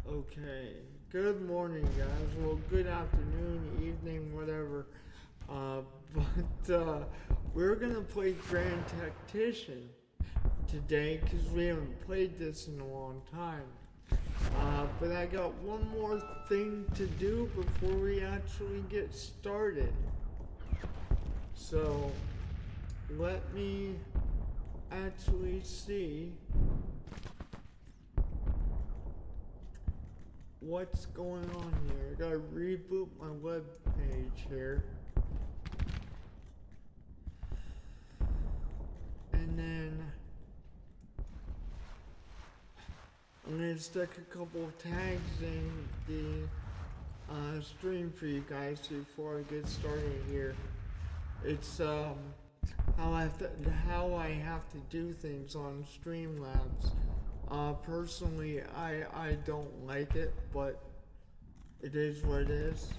Okay, good morning, guys. Well, good afternoon, evening, whatever. Uh, but we're gonna play Grand Tactician today because we haven't played this in a long time. But I got one more thing to do before we actually get started. So, let me actually see what's going on here. I gotta reboot my web page here. And then I'm gonna stick a couple of tags in the stream for you guys before I get started here. It's how I have to do things on Streamlabs. Personally, I don't like it, but it is what it is.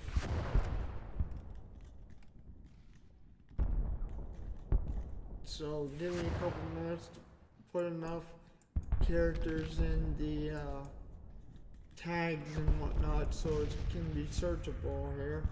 So give me a couple minutes to put enough characters in the tags and whatnot so it can be searchable here.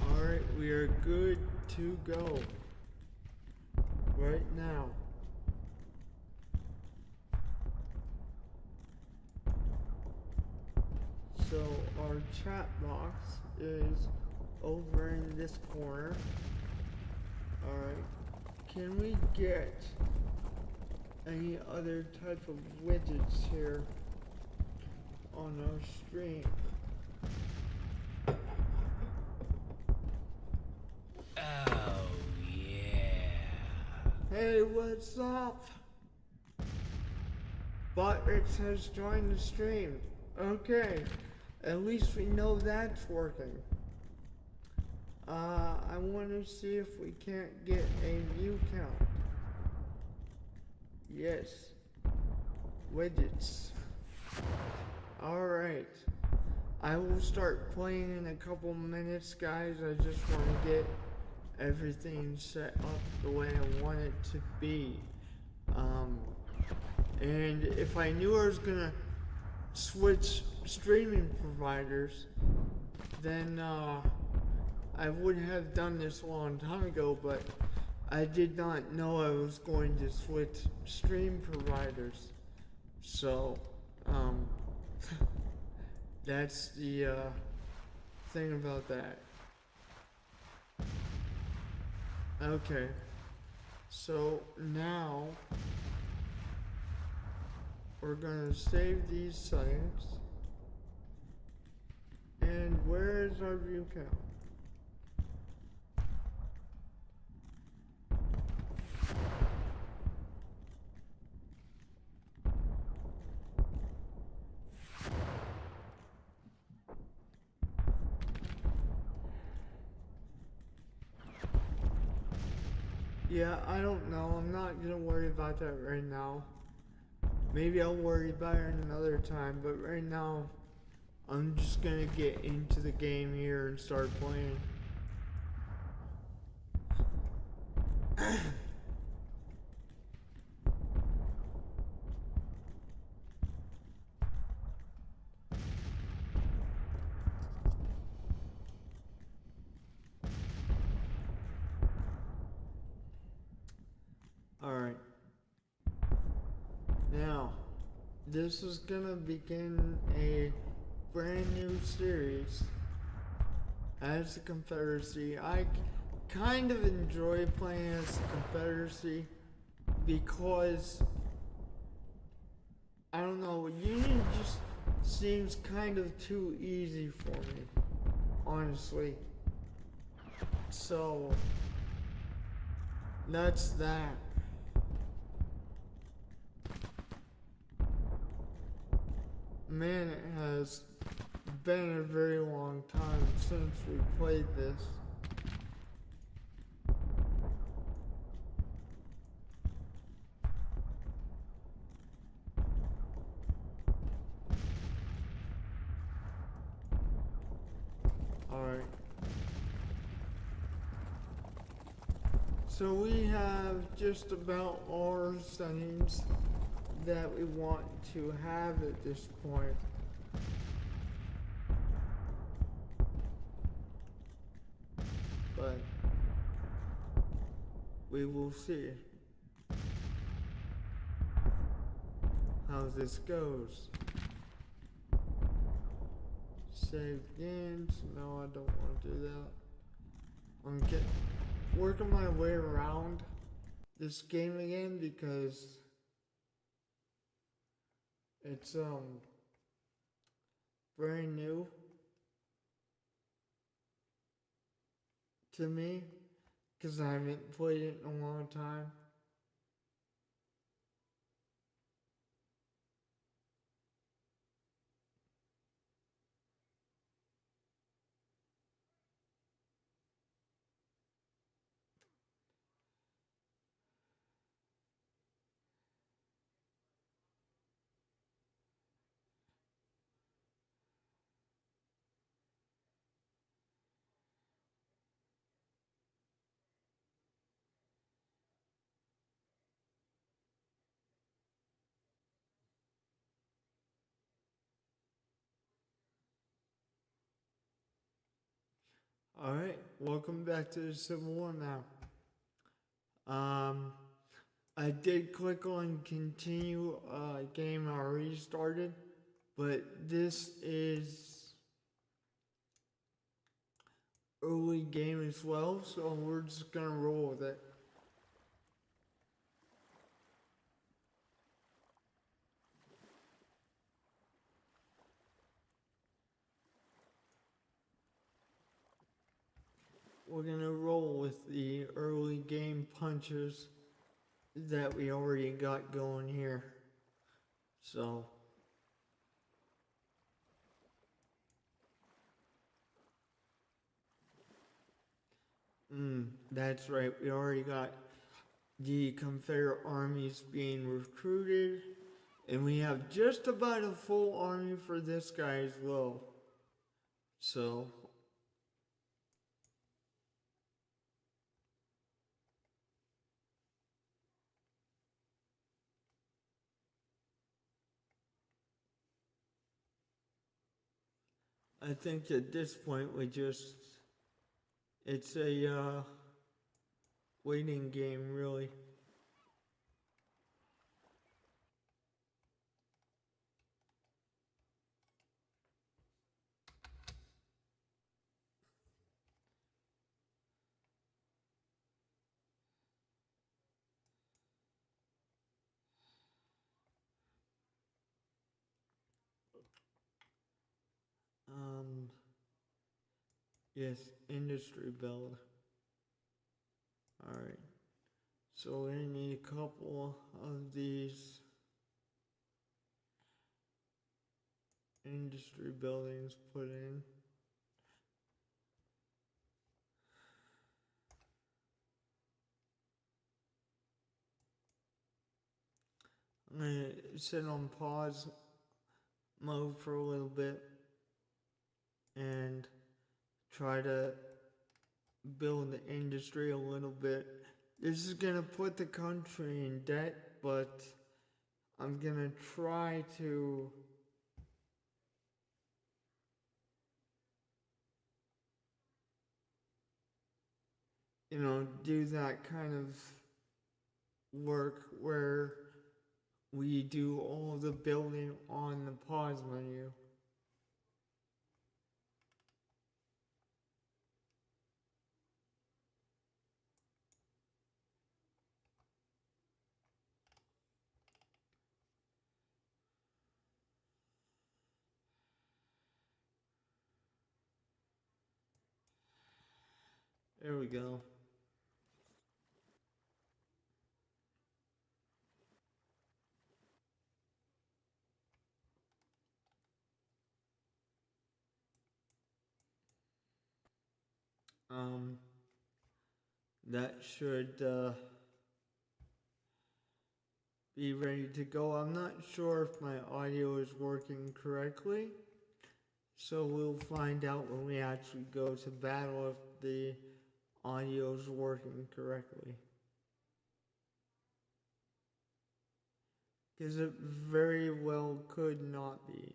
Alright, we are good to go right now. So our chat box is over in this corner. Alright, can we get any other type of widgets here on our stream? Oh, yeah. Hey, what's up? Bottrix has joined the stream. Okay, at least we know that's working. I want to see if we can't get a view count. Yes. Widgets. Alright. I will start playing in a couple minutes, guys. I just want to get everything set up the way I want it to be. And if I knew I was gonna switch streaming providers, then I would have done this a long time ago, but I did not know I was going to switch stream providers. So, that's the thing about that. Okay, so now we're gonna save these settings. And where is our view count? Yeah, I don't know. I'm not gonna worry about that right now. Maybe I'll worry about it another time, but right now I'm just gonna get into the game here and start playing. Alright. Now, this is gonna begin a brand new series as the Confederacy. I kind of enjoy playing as the Confederacy because, I don't know, Union just seems kind of too easy for me, honestly. So, that's that. Man, it has been a very long time since we played this. Alright. So we have just about all our settings that we want to have at this point. But we will see how this goes. Save games. No, I don't want to do that. I'm working my way around this game again because it's very new to me because I haven't played it in a long time. Alright, welcome back to the Civil War now. I did click on continue game I already started, but this is early game as well, so we're just gonna roll with it. We're gonna roll with the early game punches that we already got going here. So that's right, we already got the Confederate armies being recruited, and we have just about a full army for this guy as well. So I think at this point it's a waiting game really. Yes, industry build. Alright. So we need a couple of these industry buildings put in. I'm gonna sit on pause mode for a little bit and try to build the industry a little bit. This is gonna put the country in debt, but I'm gonna try to do that kind of work where we do all the building on the pause menu. There we go. Um, that should be ready to go. I'm not sure if my audio is working correctly, so we'll find out when we actually go to battle if the audio is working correctly. Because it very well could not be.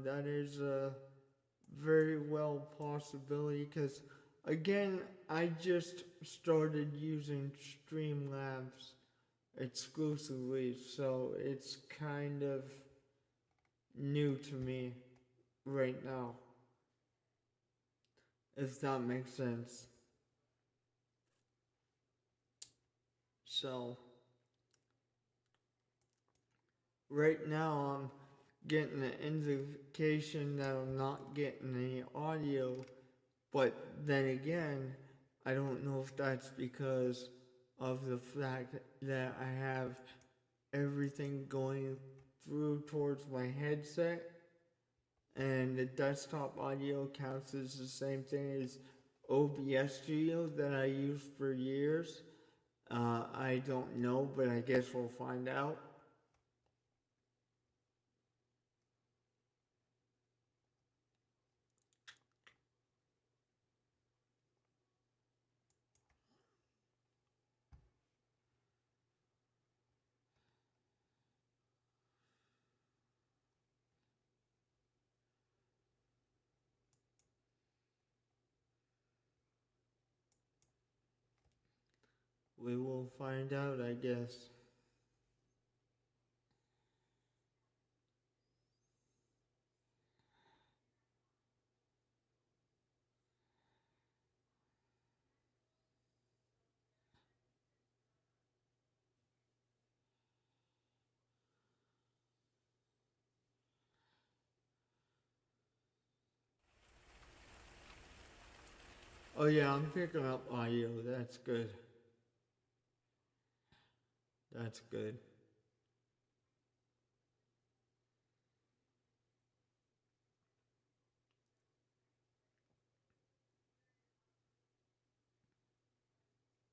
That is a very well possibility because, again, I just started using Streamlabs exclusively, so it's kind of new to me right now, if that makes sense. So, right now I'm getting an indication that I'm not getting any audio, but then again, I don't know if that's because of the fact that I have everything going through towards my headset, and the desktop audio counts as the same thing as OBS Studio that I used for years. I don't know, but I guess we'll find out. We will find out, I guess. Oh yeah, I'm picking up audio. That's good. That's good.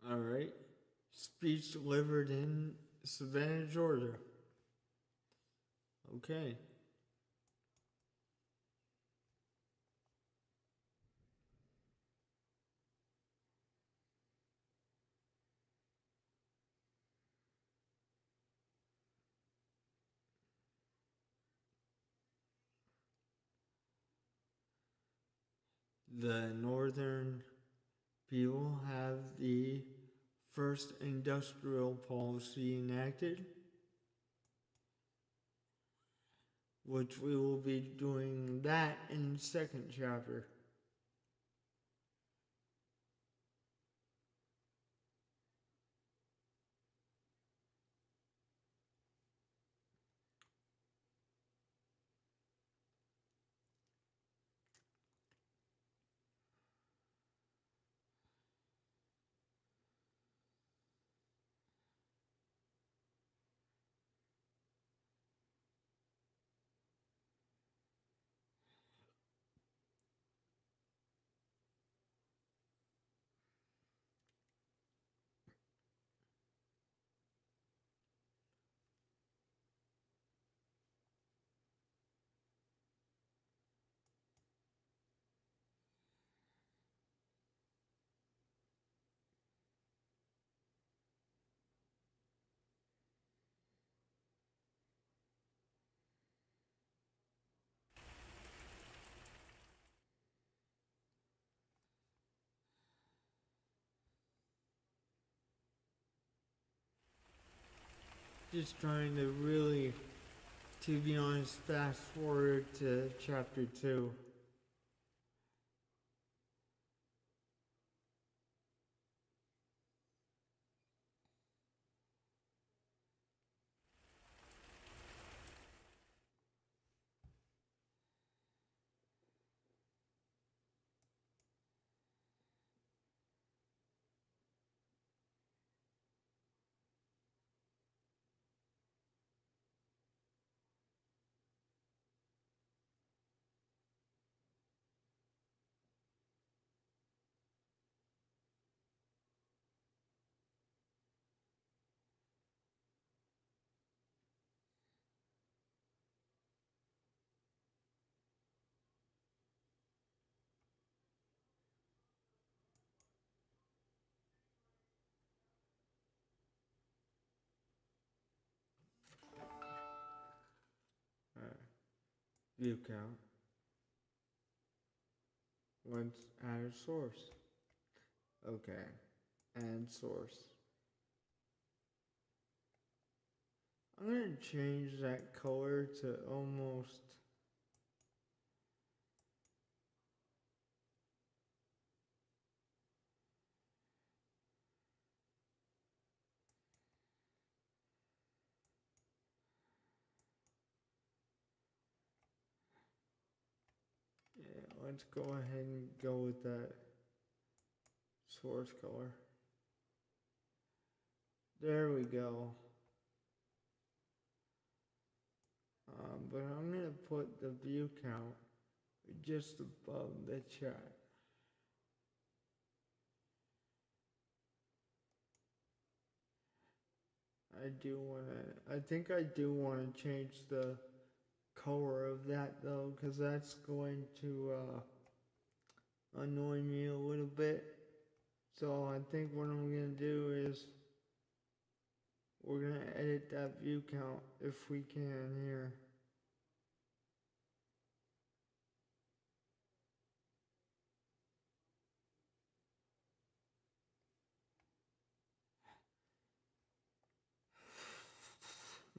All right. Speech delivered in Savannah, Georgia. Okay. The northern people have the first industrial policy enacted, which we will be doing that in the second chapter. just trying to really, to be honest, fast forward to chapter 2. View count. Let's add a source. Okay, add source. I'm gonna change that color to almost let's go ahead and go with that source color. There we go. But I'm gonna put the view count just above the chat. I think I do wanna change the color of that though, because that's going to annoy me a little bit. So I think what I'm gonna do is we're gonna edit that view count if we can here.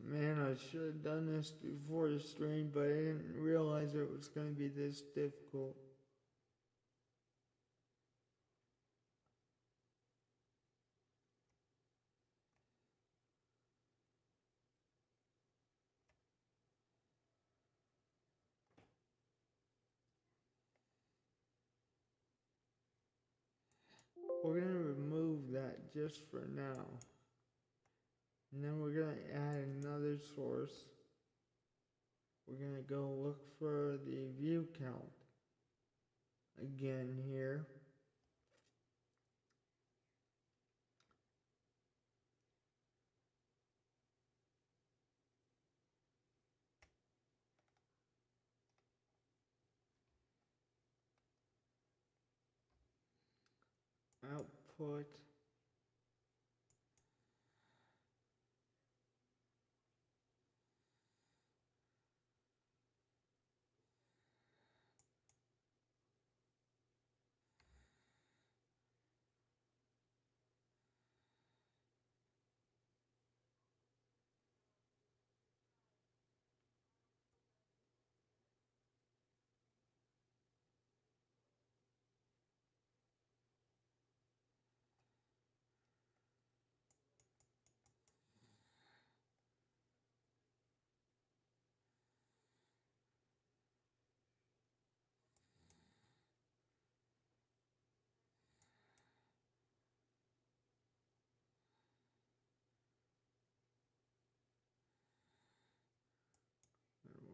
Man, I should have done this before the stream, but I didn't realize it was going to be this difficult. We're going to remove that just for now. And then we're going to add another source. We're going to go look for the view count again here. Output.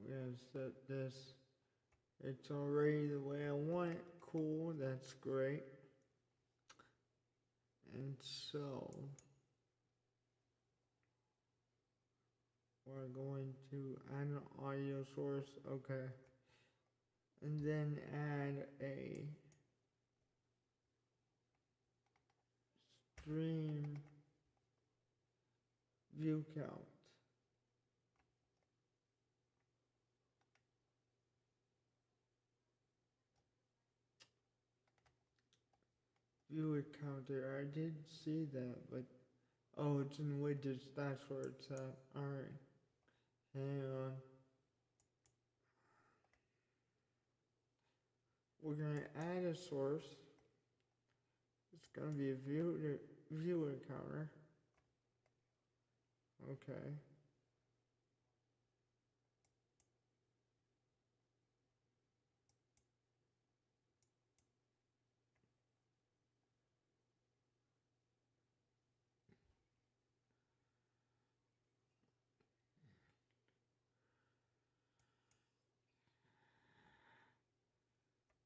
We're going to set this. It's already the way I want it. Cool, that's great. And so we're going to add an audio source, okay. And then add a stream view count. Viewer counter, I did see that, but Oh, it's in widgets. That's where it's at. Alright. Hang on. We're going to add a source. It's going to be a viewer counter. Okay.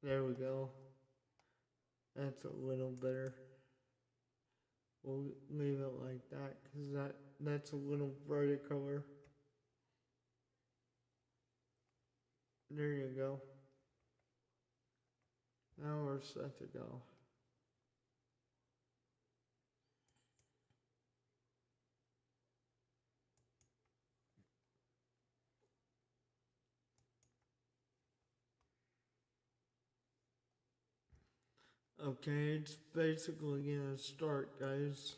There we go. That's a little better. We'll leave it like that because that's a little brighter color. There you go. Now we're set to go. Okay, it's basically gonna start, guys.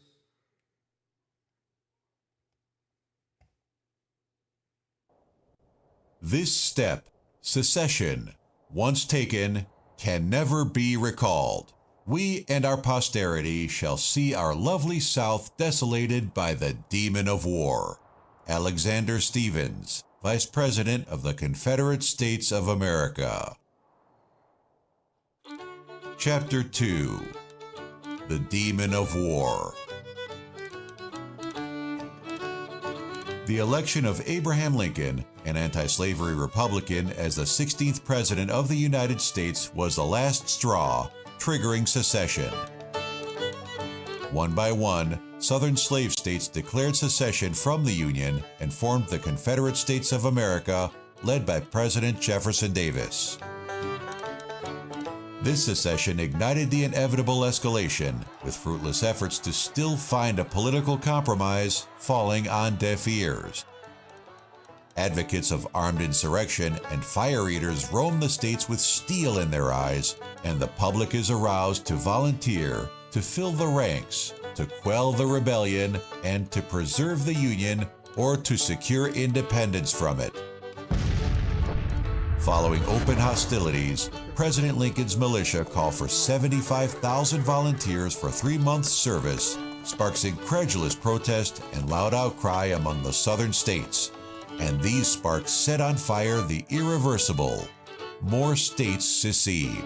This step, secession, once taken, can never be recalled. We and our posterity shall see our lovely South desolated by the demon of war. Alexander Stephens, Vice President of the Confederate States of America. Chapter 2. The Demon of War. The election of Abraham Lincoln, an anti-slavery Republican, as the 16th President of the United States was the last straw, triggering secession. One by one, Southern slave states declared secession from the Union and formed the Confederate States of America, led by President Jefferson Davis. This secession ignited the inevitable escalation, with fruitless efforts to still find a political compromise falling on deaf ears. Advocates of armed insurrection and fire eaters roam the states with steel in their eyes, and the public is aroused to volunteer, to fill the ranks, to quell the rebellion, and to preserve the Union or to secure independence from it. Following open hostilities, President Lincoln's militia call for 75,000 volunteers for 3 months' service, sparks incredulous protest and loud outcry among the southern states. And these sparks set on fire the irreversible. More states secede.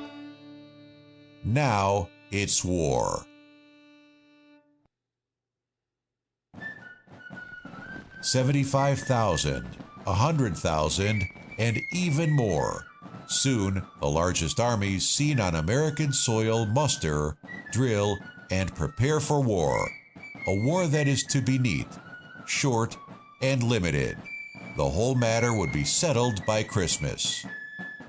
Now it's war. 75,000, 100,000, and even more. Soon, the largest armies seen on American soil muster, drill, and prepare for war. A war that is to be neat, short, and limited. The whole matter would be settled by Christmas.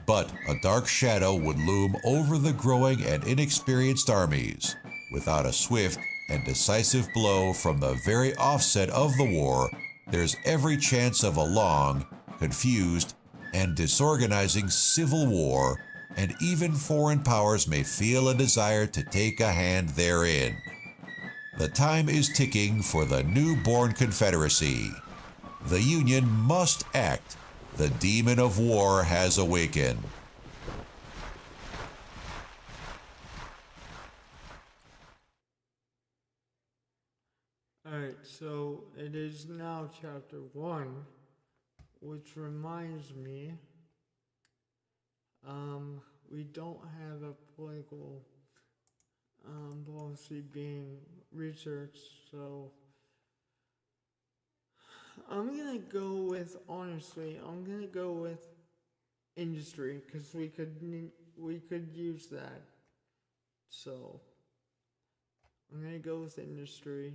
But a dark shadow would loom over the growing and inexperienced armies. Without a swift and decisive blow from the very offset of the war, there's every chance of a long, confused, and disorganizing civil war, and even foreign powers may feel a desire to take a hand therein. The time is ticking for the newborn Confederacy. The Union must act. The demon of war has awakened. Alright, so it is now chapter 1, which reminds me, we don't have a political policy being researched, so I'm gonna go with, honestly, I'm gonna go with industry, because we could use that. So I'm gonna go with industry.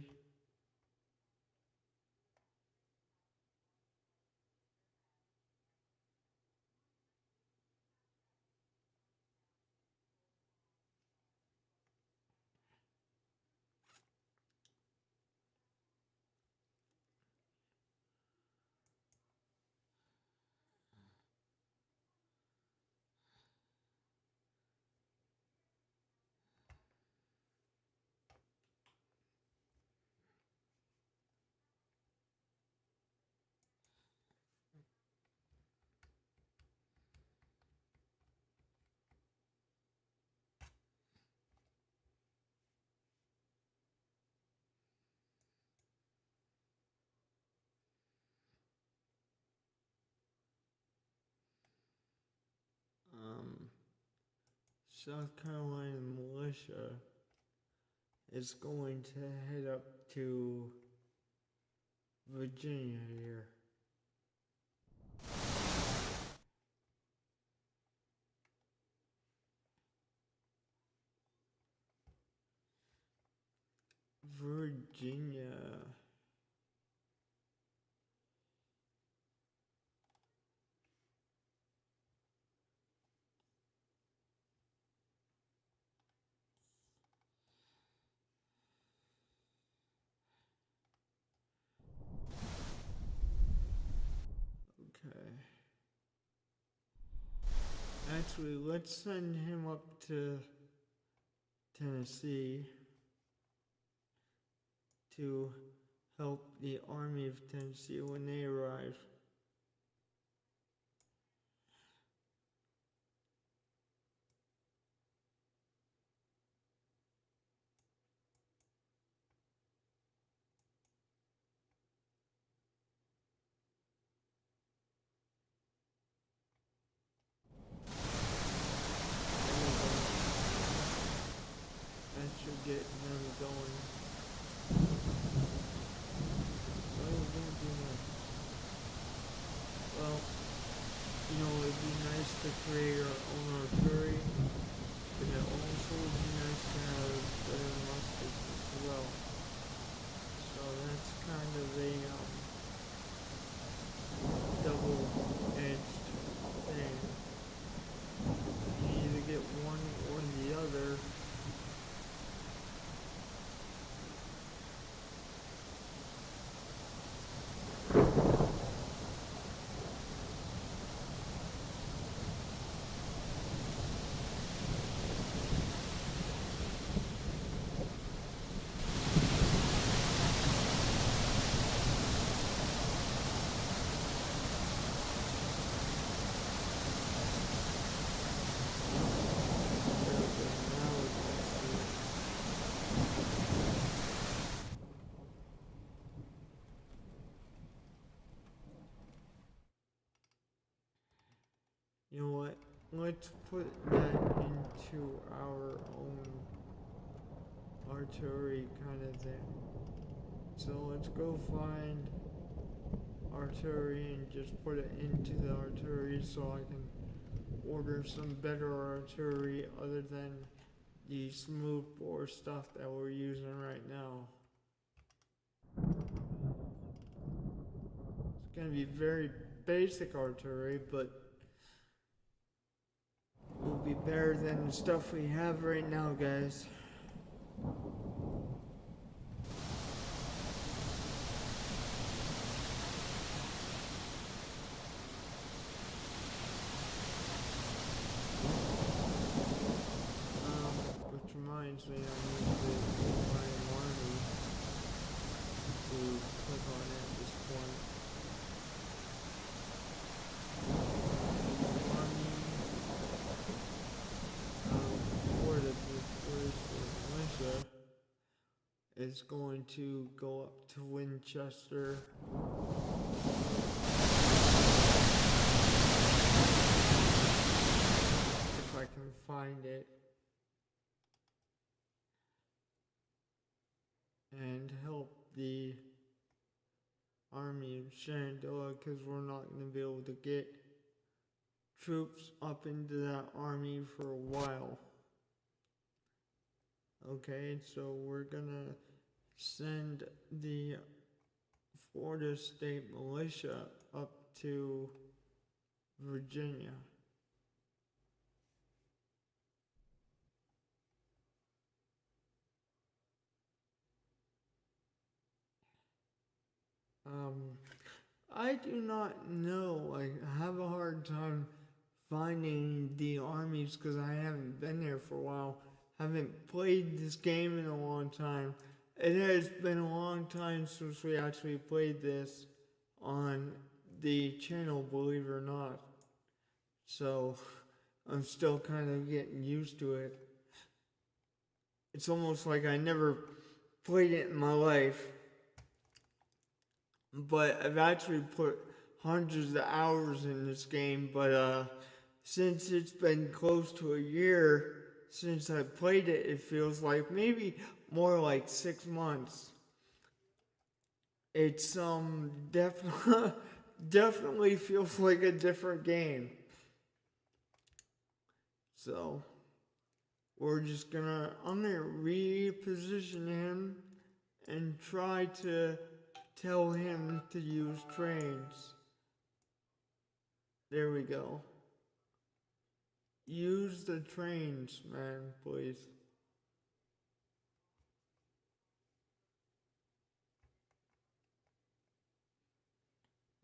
South Carolina militia is going to head up to Virginia here. Virginia. Okay. Actually, let's send him up to Tennessee to help the Army of Tennessee when they arrive. That should get them going. Why are we gonna do that? Well, you know, it'd be nice to create our own artillery, but it also would be nice to have better muskets as well. So that's kind of a double-edged thing. You either get one or the other. You know what? Let's put that into our own artillery kind of thing. So let's go find artillery and just put it into the artillery so I can order some better artillery other than the smooth bore stuff that we're using right now. It's gonna be very basic artillery, but will be better than the stuff we have right now, guys. Which reminds me, I need to get my army to click on it at this point. Is going to go up to Winchester. If I can find it. And help the Army of Shenandoah, because we're not going to be able to get troops up into that army for a while. Okay, so we're gonna send the Florida State Militia up to Virginia. I do not know. I have a hard time finding the armies because I haven't been there for a while. Haven't played this game in a long time. It has been a long time since we actually played this on the channel, believe it or not. So I'm still kind of getting used to it. It's almost like I never played it in my life. But I've actually put hundreds of hours in this game, but since it's been close to a year, since I played it, it feels like maybe more like 6 months. It's definitely definitely feels like a different game. So I'm gonna reposition him and try to tell him to use trains. There we go. Use the trains, man, please.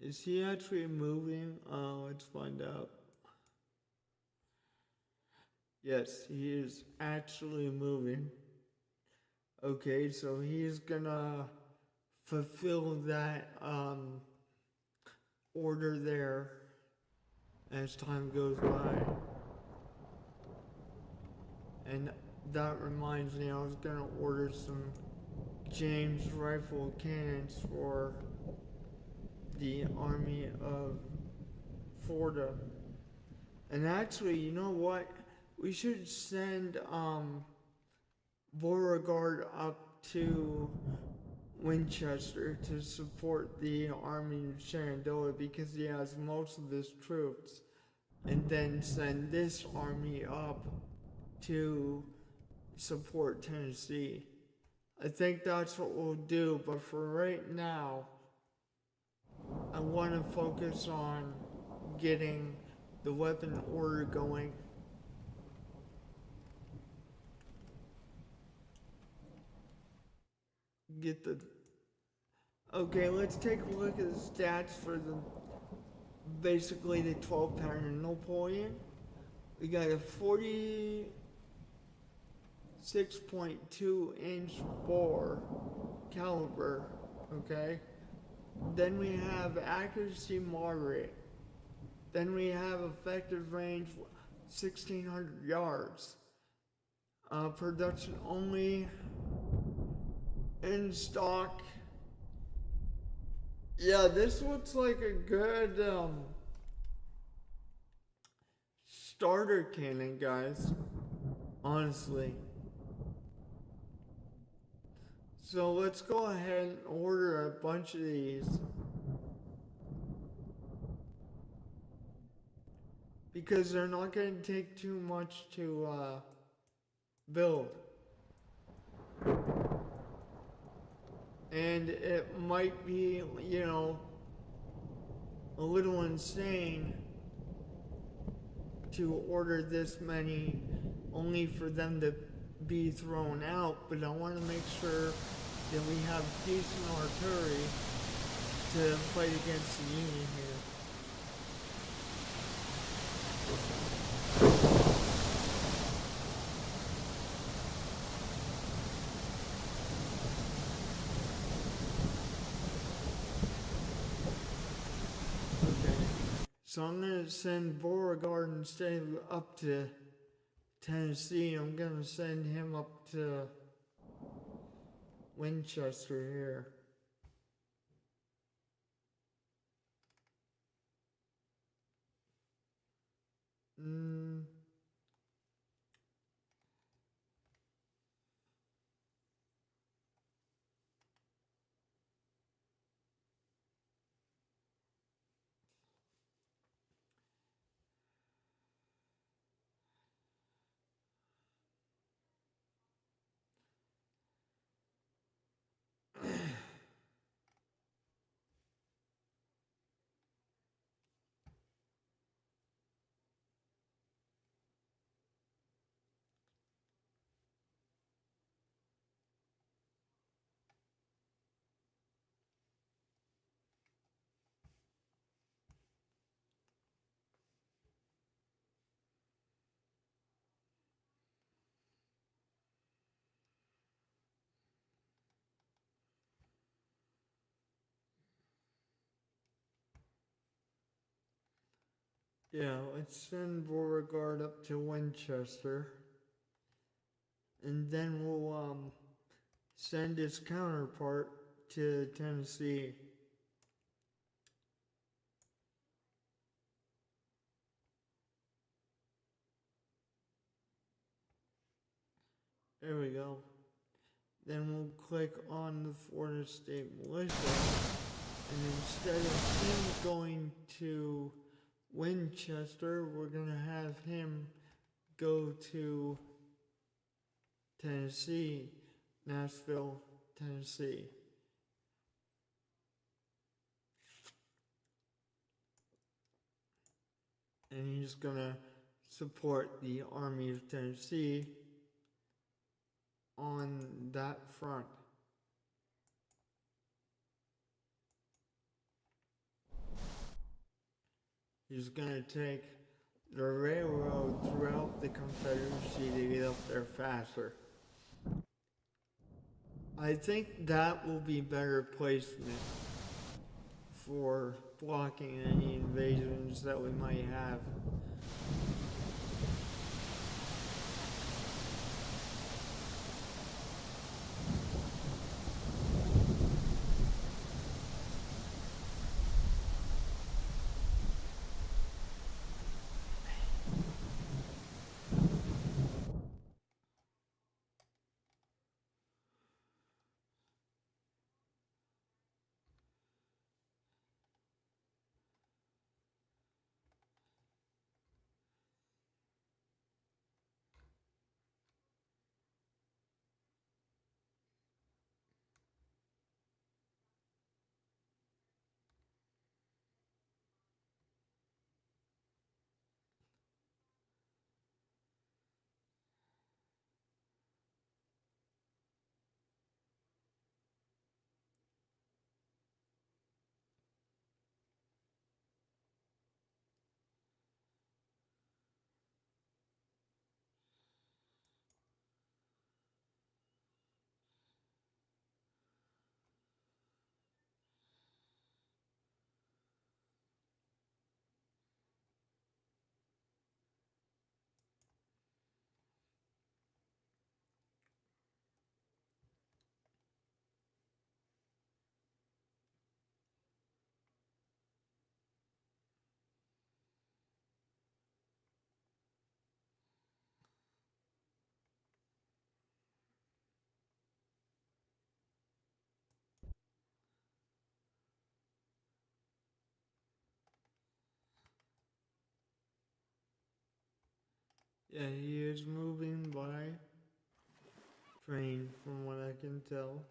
Is he actually moving? Let's find out. Yes, he is actually moving. Okay, so he's gonna fulfill that order there as time goes by. And that reminds me, I was gonna order some James rifle cannons for the army of Florida. And actually, you know what? We should send Beauregard up to Winchester to support the army of Shenandoah because he has most of his troops. And then send this army up to support Tennessee. I think that's what we'll do, but for right now, I want to focus on getting the weapon order going. Okay, let's take a look at the stats for basically the 12-pounder Napoleon. We got a 46.2-inch bore caliber, okay? Then we have accuracy moderate. Then we have effective range 1,600 yards. Production only. In stock. Yeah, this looks like a good starter cannon, guys. Honestly. So let's go ahead and order a bunch of these. Because they're not going to take too much to build. And it might be, you know, a little insane to order this many only for them to be thrown out, but I want to make sure that we have decent artillery to fight against the Union here. So I'm going to send Beauregard instead of up to Tennessee. I'm going to send him up to Winchester here. Yeah, let's send Beauregard up to Winchester. And then we'll send his counterpart to Tennessee. There we go. Then we'll click on the Florida State Militia, and instead of him going to Winchester, we're gonna have him go to Tennessee, Nashville, Tennessee. And he's gonna support the Army of Tennessee on that front. He's gonna take the railroad throughout the Confederacy to get up there faster. I think that will be better placement for blocking any invasions that we might have. Yeah, he is moving by train from what I can tell.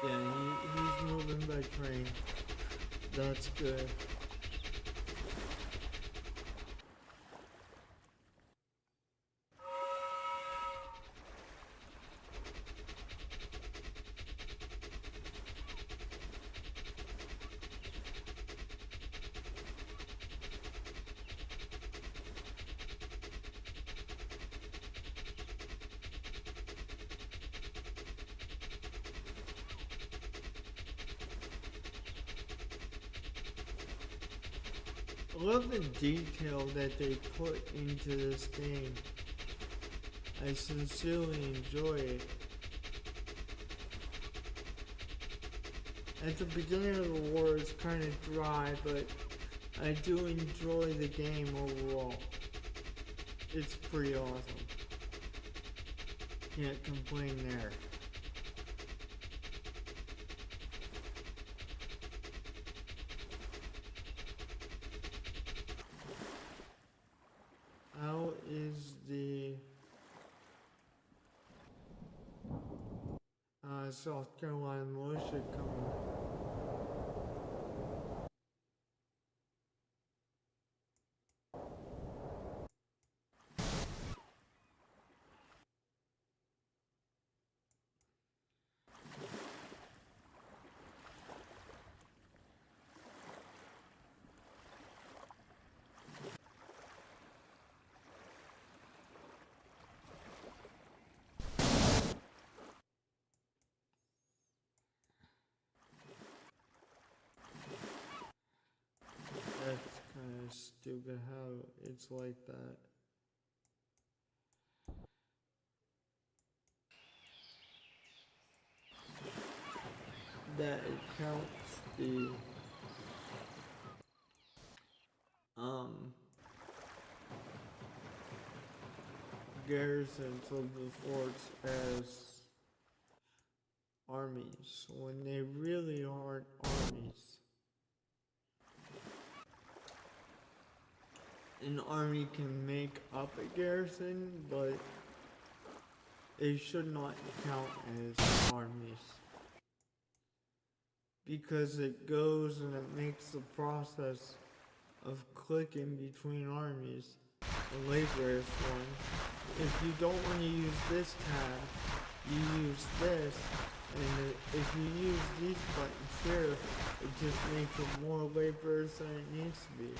Yeah, he's moving by train. That's good. I love the detail that they put into this game. I sincerely enjoy it. At the beginning of the war, it's kind of dry, but I do enjoy the game overall. It's pretty awesome. Can't complain there. How is the South Carolina militia coming? That's kind of stupid how it's like that. that it counts the um garrisons of the forts as armies when they really aren't armies. An army can make up a garrison, but they should not count as armies. Because it goes and it makes the process of clicking between armies a laborious one. If you don't want to use this tab, you use this, and if you use these buttons here, it just makes it more laborious than it needs to be.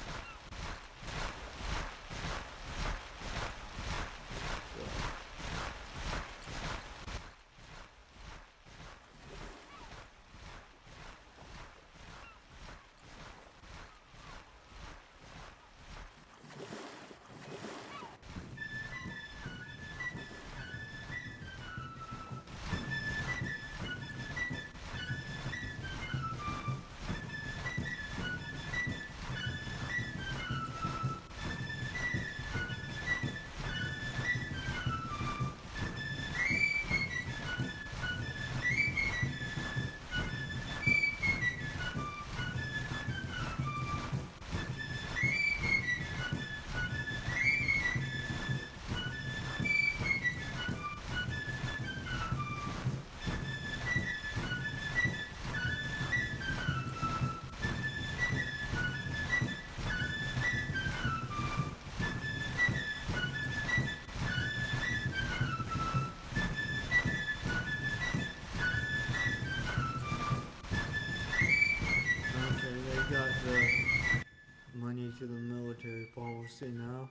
Okay, they got the money to the military policy now.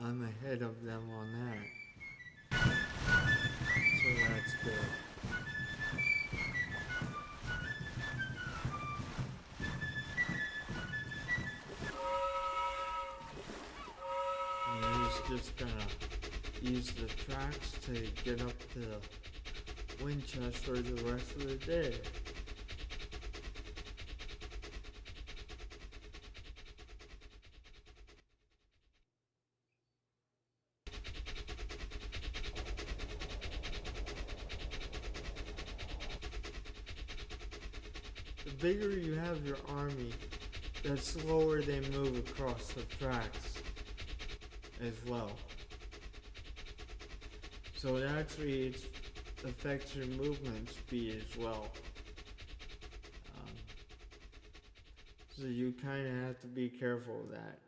I'm ahead of them on that. So that's good. And he's just gonna use the tracks to get up to Winchester the rest of the day. The bigger you have your army, the slower they move across the tracks as well. So it actually affects your movement speed as well. So you kind of have to be careful of that.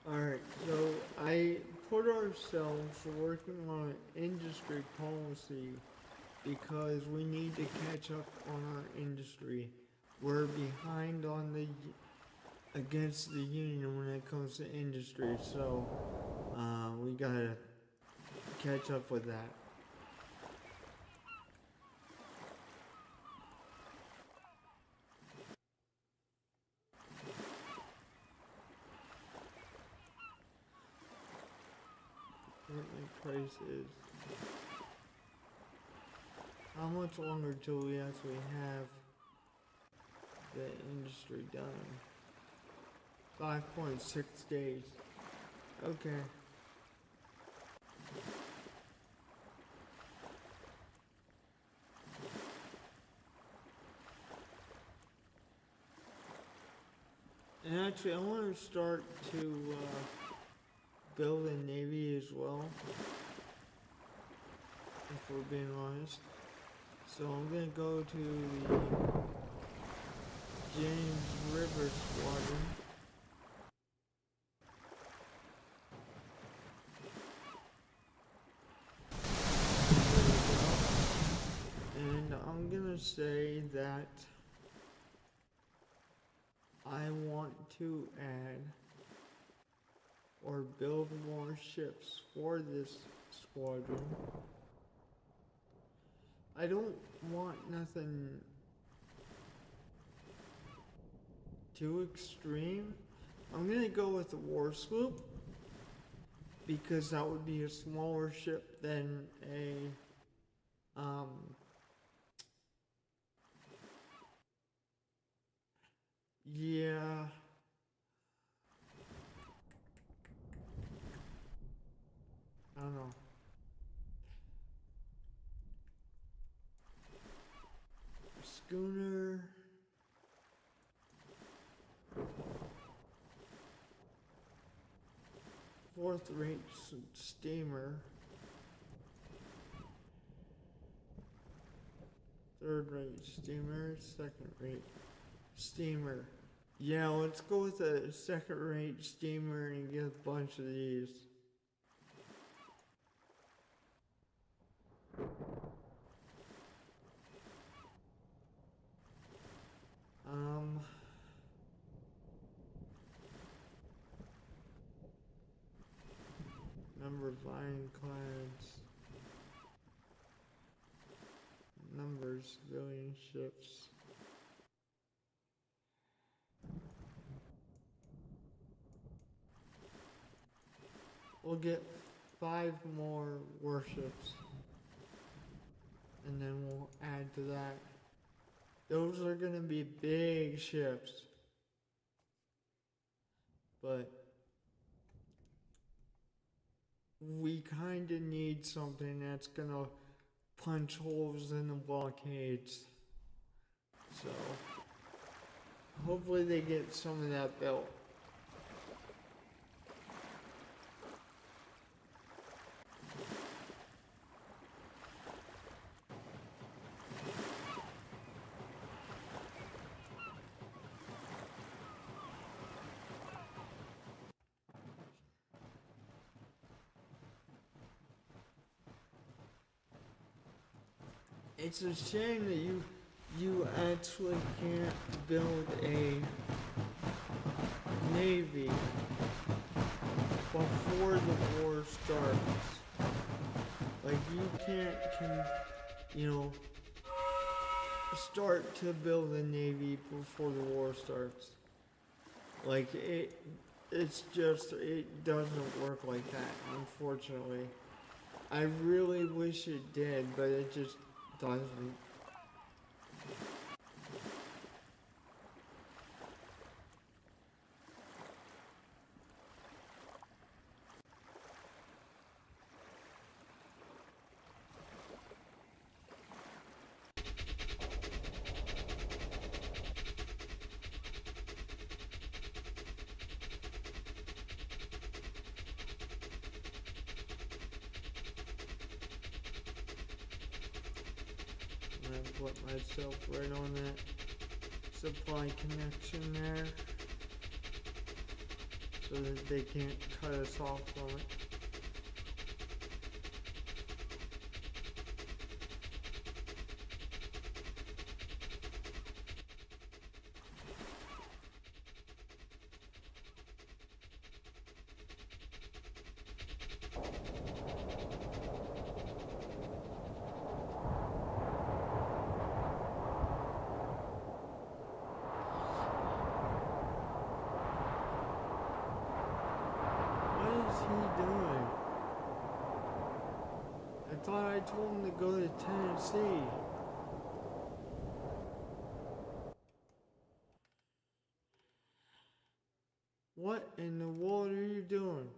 Alright, so I put ourselves working on an industry policy because we need to catch up on our industry. We're behind on the against the union when it comes to industry, so we gotta catch up with that. What my price is. How much longer till we actually have the industry done? 5.6 days. Okay. And actually, I want to start to build a navy as well, if we're being honest. So I'm gonna go to the James River Squadron. And I'm gonna say that I want to add or build more ships for this squadron. I don't want nothing too extreme. I'm gonna go with the war sloop because that would be a smaller ship than a yeah. I don't know. Schooner. Fourth rate steamer. Third rate steamer. Second rate steamer. Yeah, let's go with a second rate steamer and get a bunch of these. Number of ironclads. Number of civilian ships. We'll get 5 more warships. And then we'll add to that. Those are gonna be big ships. But we kinda need something that's gonna punch holes in the blockades. So hopefully they get some of that built. It's a shame that you actually can't build a navy before the war starts. Like you can't start to build a navy before the war starts. Like it doesn't work like that, unfortunately. I really wish it did, but it just doesn't. I put myself right on that supply connection there. so that they can't cut us off from it. What is he doing? I thought I told him to go to Tennessee. What in the world are you doing?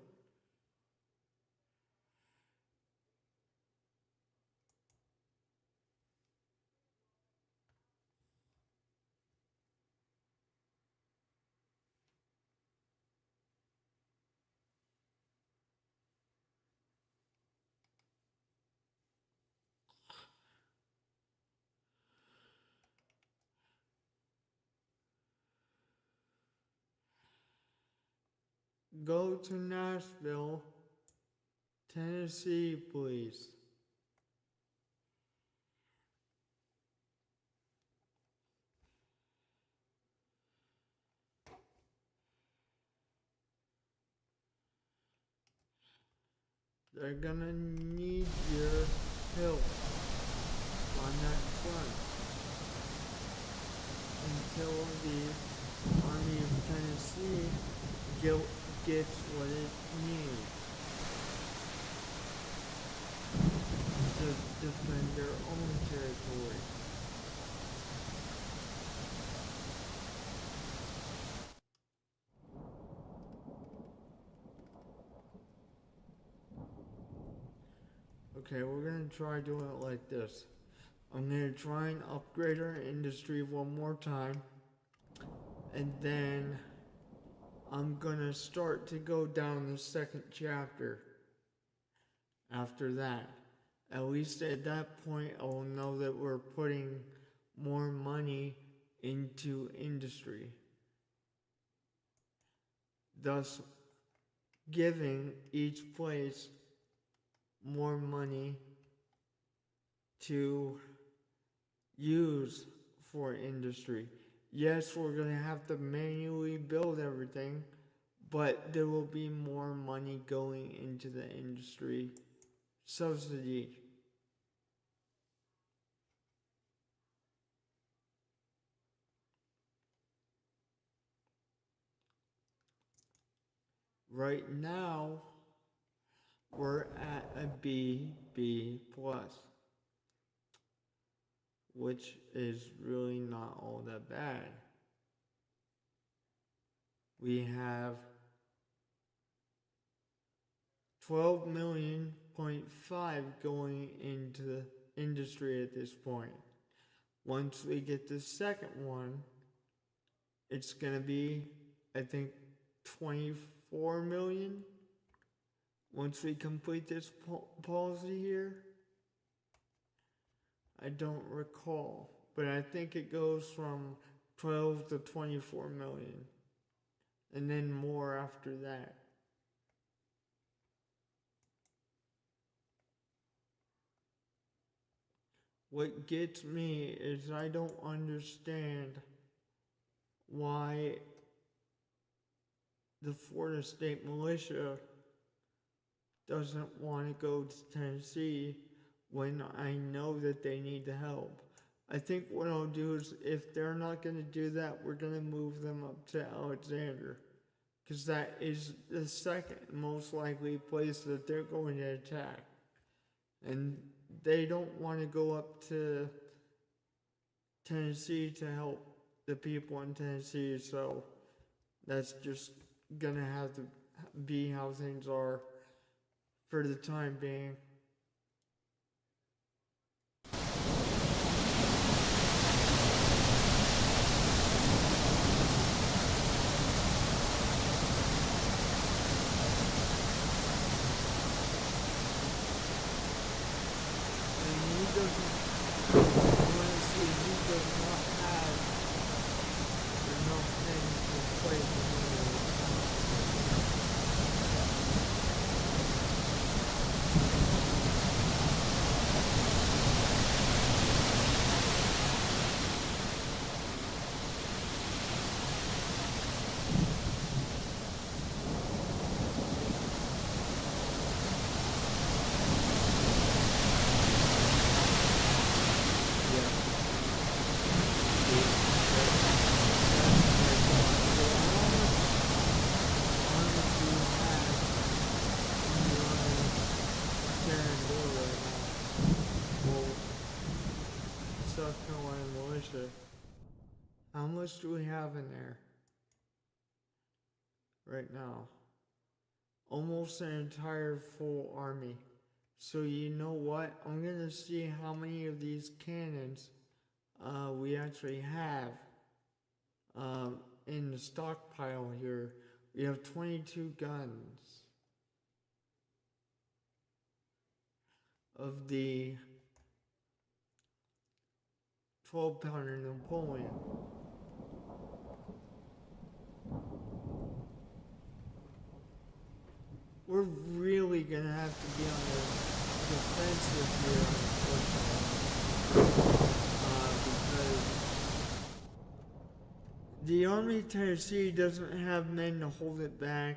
Go to Nashville, Tennessee, please. They're gonna need your help on that front until the Army of Tennessee gets what it needs to defend their own territory. Okay, we're gonna try doing it like this. I'm gonna try and upgrade our industry one more time, and then I'm gonna start to go down the second chapter after that. At least at that point, I will know that we're putting more money into industry, thus giving each place more money to use for industry. Yes, we're going to have to manually build everything, but there will be more money going into the industry subsidy. Right now, we're at a B plus, which is really not all that bad. We have 12.5 million going into the industry at this point. Once we get the second one, it's gonna be, I think, 24 million. Once we complete this policy here, I don't recall, but I think it goes from 12 to 24 million, and then more after that. What gets me is I don't understand why the Florida State Militia doesn't want to go to Tennessee when I know that they need the help. I think what I'll do is, if they're not going to do that, we're going to move them up to Alexander, because that is the second most likely place that they're going to attack. And they don't want to go up to Tennessee to help the people in Tennessee, so that's just going to have to be how things are for the time being. militia. How much do we have in there right now? Almost an entire full army. So you know what? I'm gonna see how many of these cannons we actually have in the stockpile here. We have 22 guns of the 12-pounder Napoleon. We're really gonna have to be on the defensive here, unfortunately, because the Army of Tennessee doesn't have men to hold it back.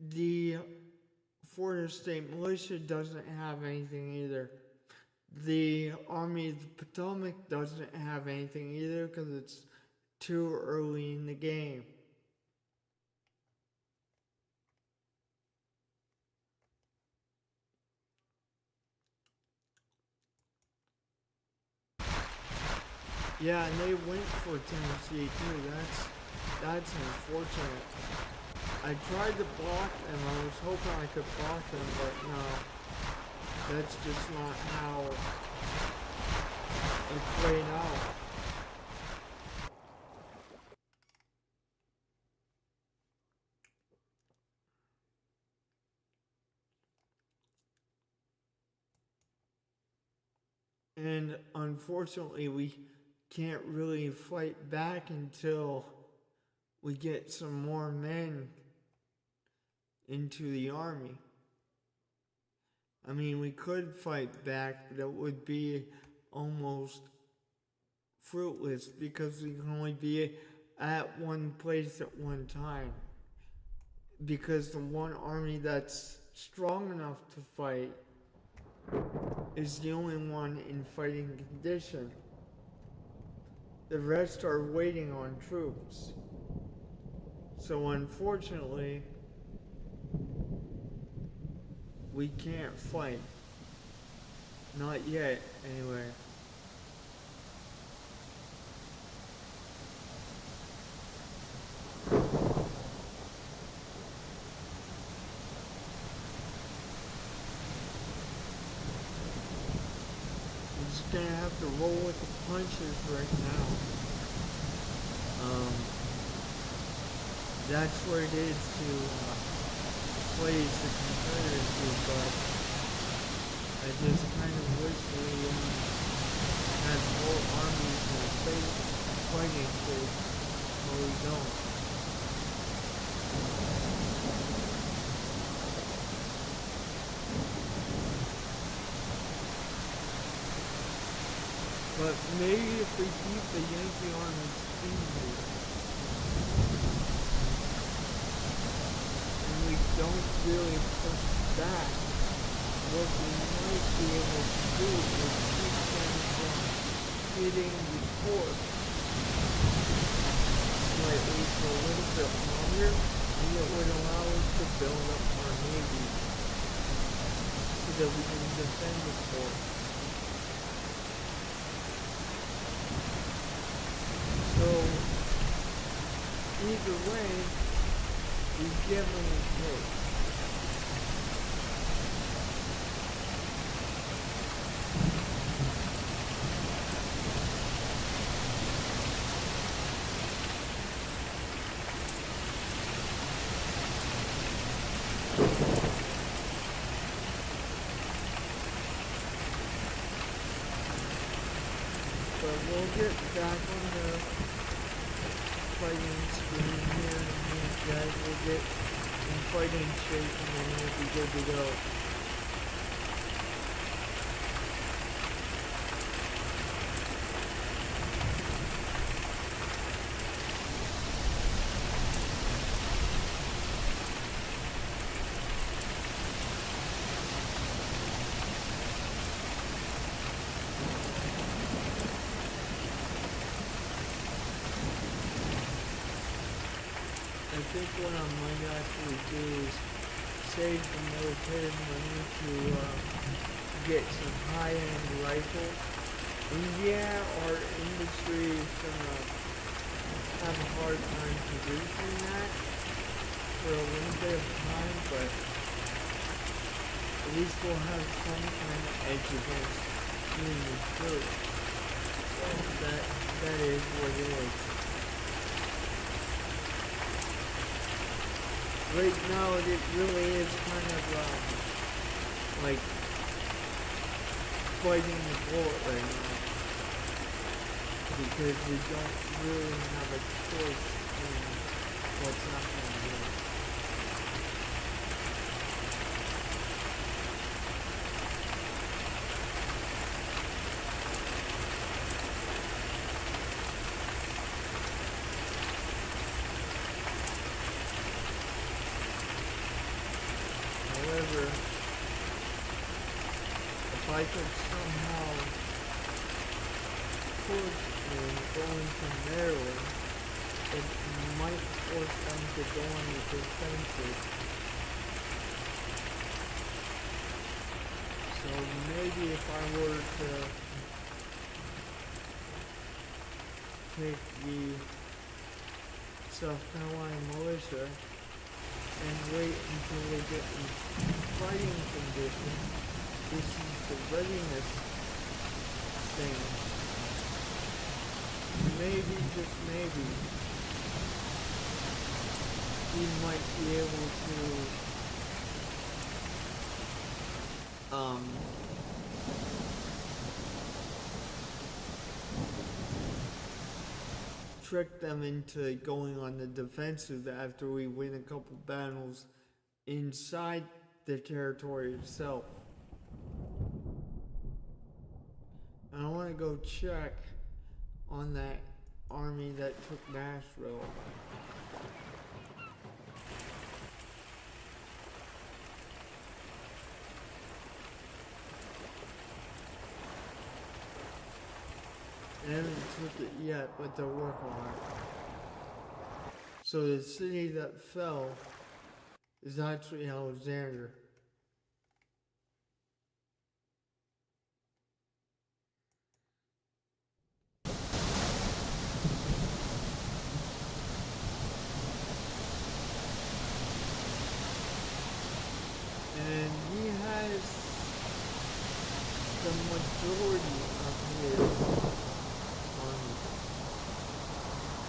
The Florida State Militia doesn't have anything either. The Army of the Potomac doesn't have anything either because it's too early in the game. Yeah, and they went for Tennessee too. That's unfortunate. I tried to block them. I was hoping I could block them, but no. That's just not how it played out. And unfortunately, we can't really fight back until we get some more men into the army. I mean, we could fight back, but it would be almost fruitless because we can only be at one place at one time. Because the one army that's strong enough to fight is the only one in fighting condition. The rest are waiting on troops. So unfortunately, we can't fight. Not yet, anyway. I'm just gonna have to roll with the punches right now. That's what it is to play as the Confederacy, but I just kind of wish we had more armies in the space fighting shape, but we don't. But maybe if we keep the Yankee armies easy, and we don't really push back, what we might be able to do is keep them from hitting the port slightly for a little bit longer, and it would allow us to build up our navy so that we can defend the port. So, either way, we give them a take. But we'll get back on the fighting screen here in a minute, guys. We'll get in fighting shape and then we'll be good to go. I think what I might actually do is save the military money to get some high-end rifles And yeah, our industry is gonna have a hard time producing that for a little bit of time, but at least we'll have some kind of edge against human food. That is what it is. Right now, it really is kind of like fighting the bullet right now, because we don't really have a choice in what's happening here. However, if I could somehow push and going to Maryland, it might force them to go on the defensive. So maybe if I were to take the South Carolina militia and wait until they get in fighting condition, this is the readiness thing. Maybe, just maybe, we might be able to trick them into going on the defensive after we win a couple battles inside the territory itself. I want to go check on that army that took Nashville. They haven't took it yet, but they're working on it. So the city that fell is actually Alexander. And he has the majority of his army,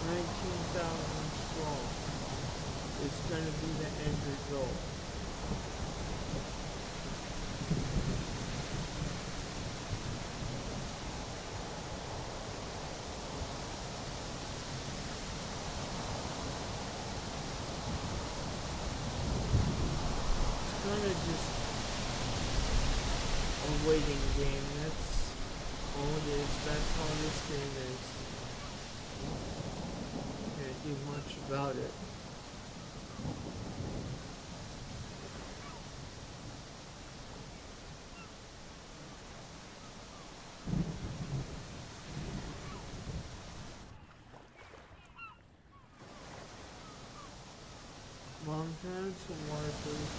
19,000 strong. It's going to be the end result. It's kind of just a waiting game. That's all it is. That's how this game is. Can't do much about it. Mom, can I have some water, please?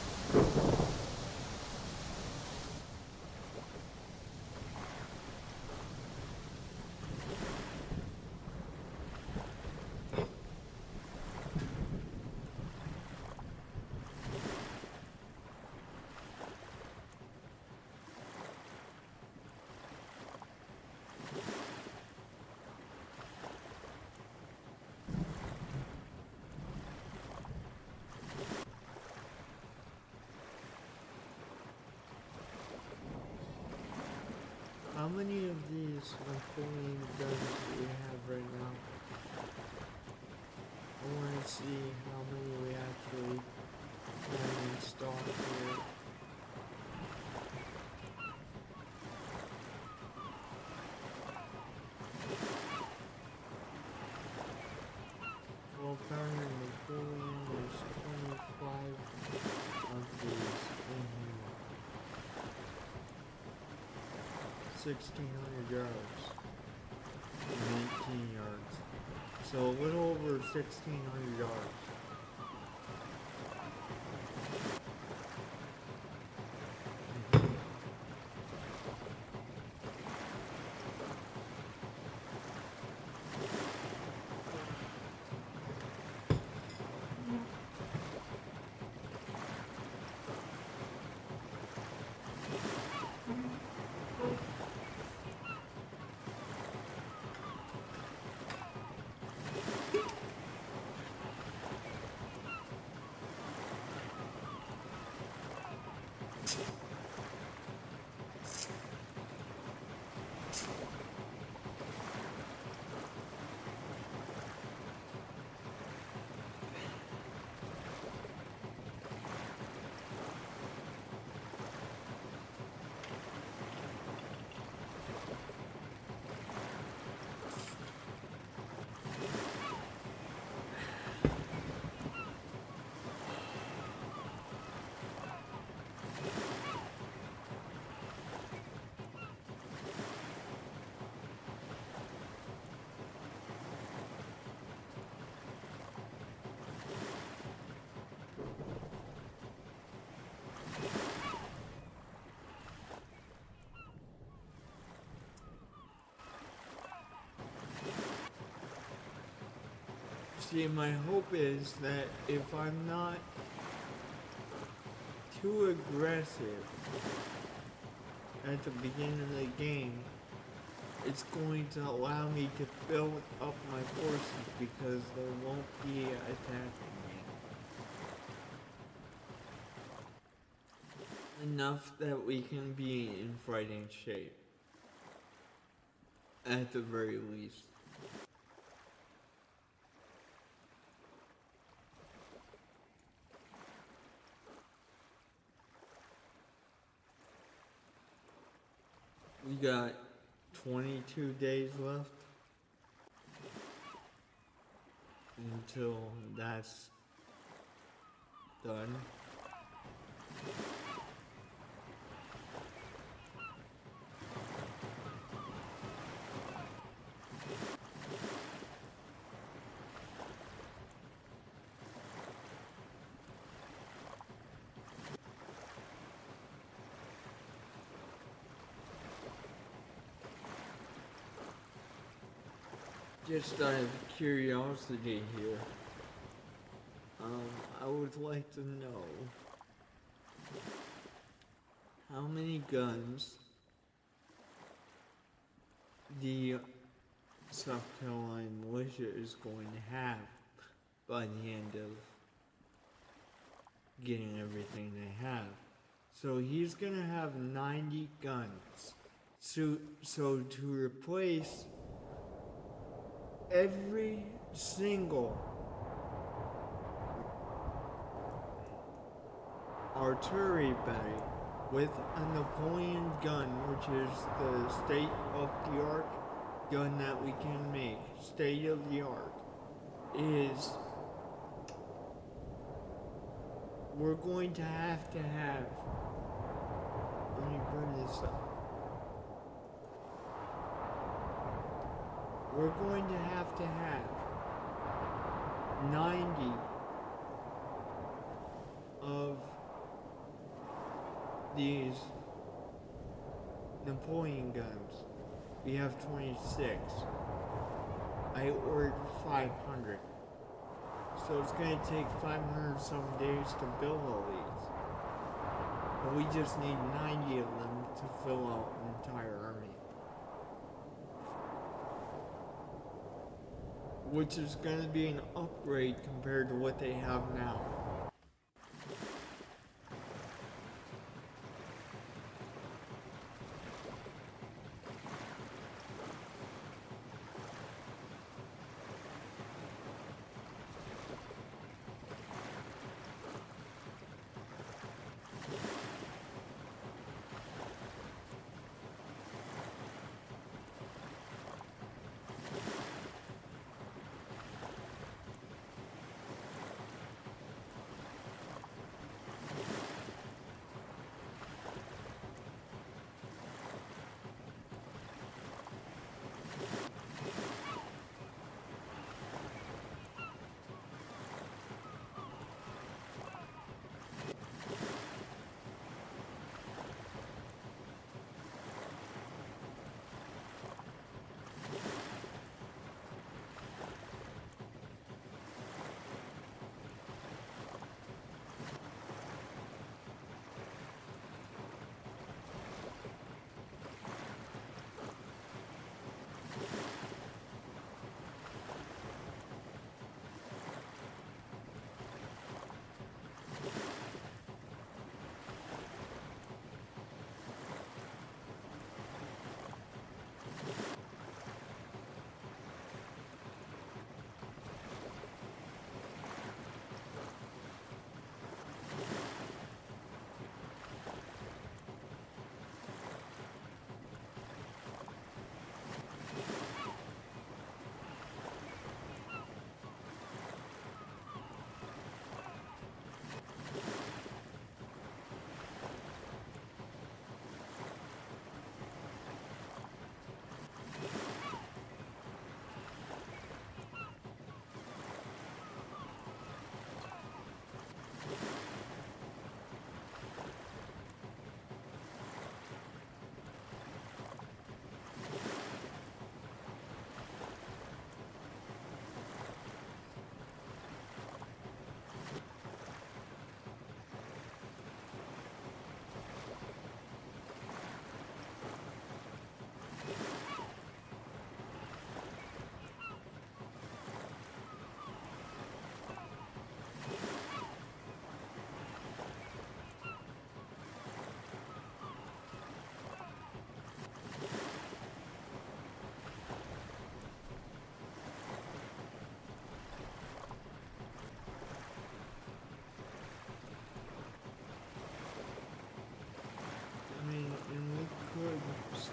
How many of these Napoleon guns do we have right now? I want to see how many we actually have in stock here. Well, apparently Napoleon, there's 25 of these in here. 1,600 yards and 18 yards. So a little over 1,600 yards. See, my hope is that if I'm not too aggressive at the beginning of the game, it's going to allow me to build up my forces because they won't be attacking me. Enough that we can be in fighting shape. At the very least. We got 22 days left until that's done. Just out of curiosity here, I would like to know how many guns the South Carolina militia is going to have by the end of getting everything they have. So he's gonna have 90 guns. So to replace every single artillery battery with a Napoleon gun, which is the state-of-the-art gun that we can make, state-of-the-art, is we're going to have, let me burn this up. We're going to have 90 of these Napoleon guns. We have 26. I ordered 500. So it's going to take 500 some days to build all these. But we just need 90 of them to fill out an entire army. Which is going to be an upgrade compared to what they have now.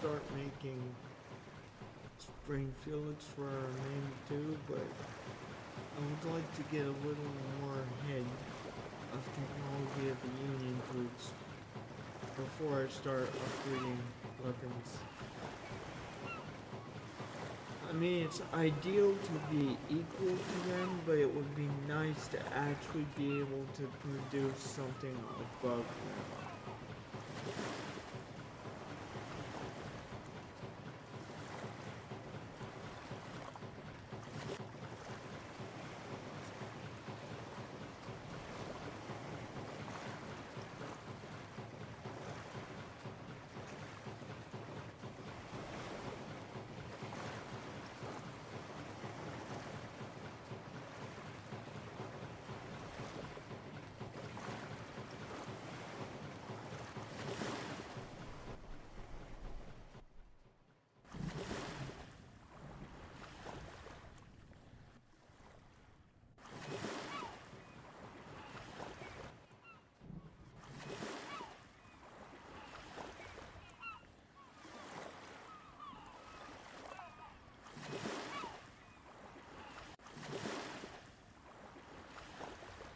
start making Springfields for our main too, but I would like to get a little more ahead of technology of the Union troops before I start upgrading weapons. I mean, it's ideal to be equal to them, but it would be nice to actually be able to produce something above them.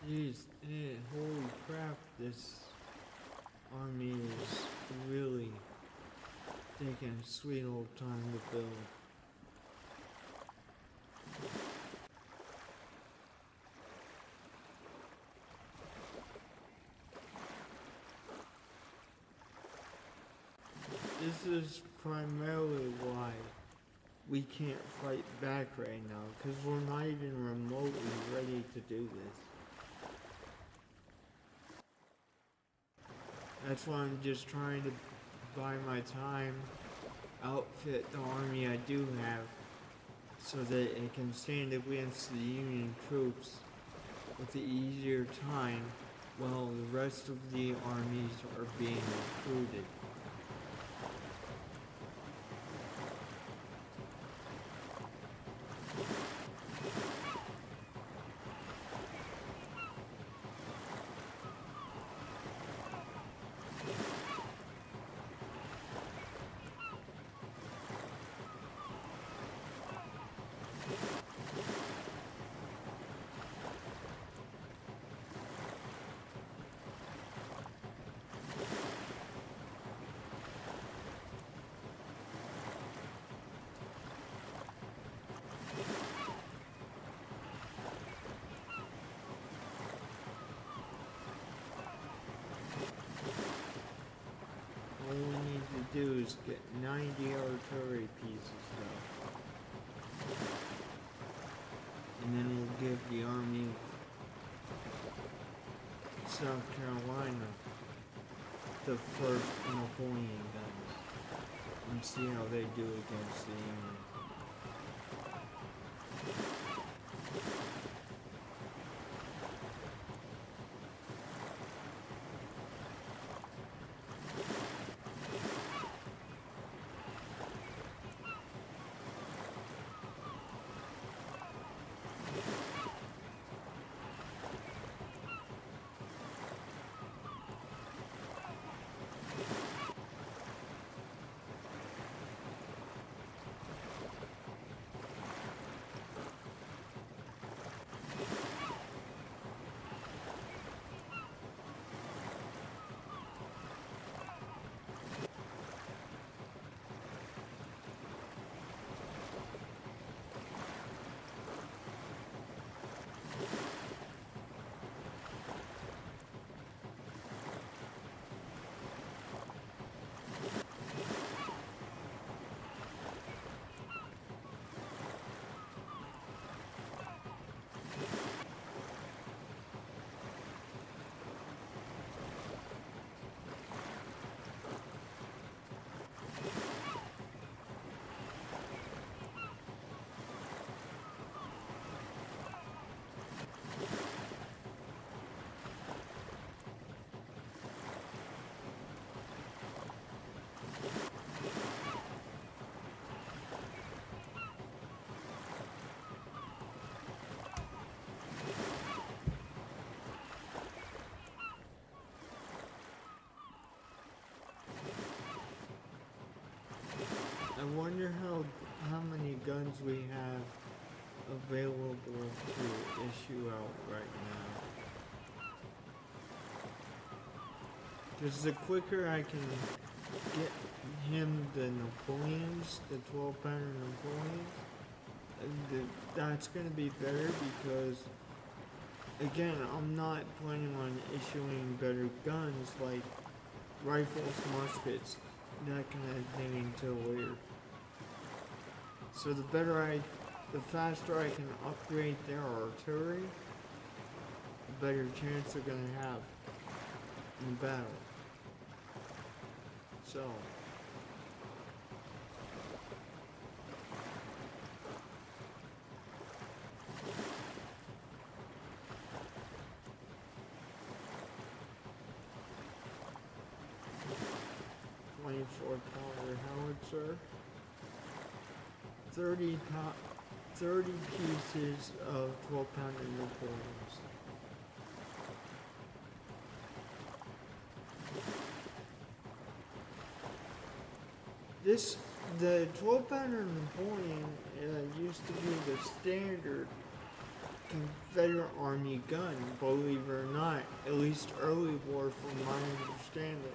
Jeez, holy crap, this army is really taking a sweet old time to build. This is primarily why we can't fight back right now, because we're not even remotely ready to do this. That's why I'm just trying to buy my time, outfit the army I do have, so that it can stand against the Union troops with the easier time while the rest of the armies are being recruited. All we need to do is get 90 artillery pieces though. And then we'll give the army of South Carolina the first Napoleon guns and see how they do against the Union. wonder how many guns we have available to issue out right now. Because the quicker I can get him the Napoleons, the 12-pounder Napoleons, that's going to be better because, again, I'm not planning on issuing better guns like rifles, muskets, that kind of thing until later. So the faster I can upgrade their artillery, the better chance they're going to have in battle. So, .24-pounder howitzer, 30 pieces of 12-pounder Napoleons. The 12-pounder Napoleon used to be the standard Confederate Army gun, believe it or not, at least early war from my understanding.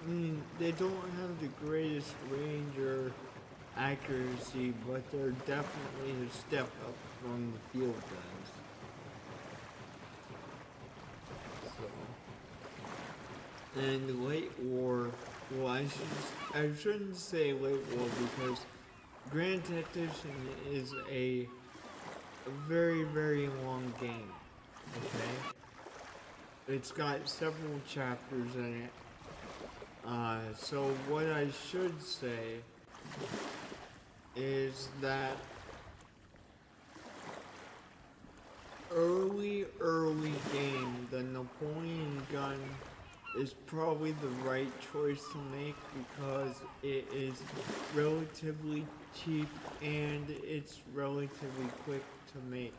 I mean, they don't have the greatest range or accuracy, but they're definitely a step up from the field guns. So, and late war, well, I shouldn't say late war because Grand Tactician is a very, very long game, okay? It's got several chapters in it. So what I should say is that early game, the Napoleon gun is probably the right choice to make because it is relatively cheap and it's relatively quick to make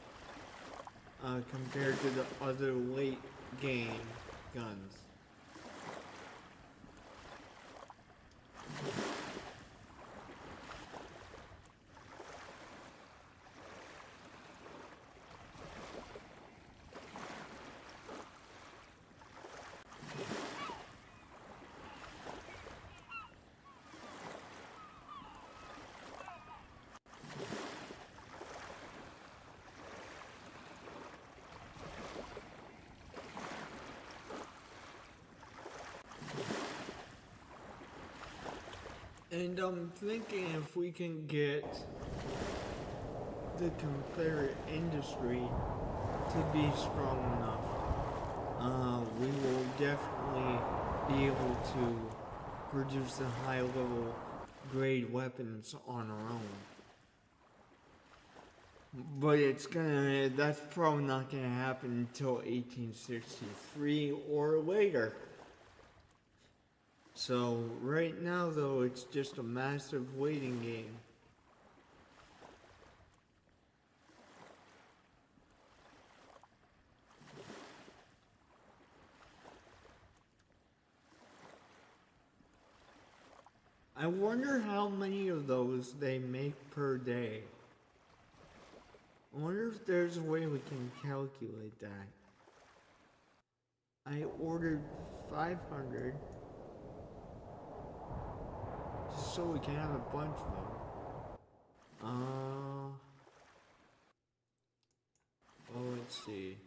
compared to the other late game guns. And I'm thinking if we can get the Confederate industry to be strong enough, we will definitely be able to produce the high level grade weapons on our own. But that's probably not gonna happen until 1863 or later. So right now though, it's just a massive waiting game. I wonder how many of those they make per day. I wonder if there's a way we can calculate that. I ordered 500 just so we can have a bunch of them. Well, let's see.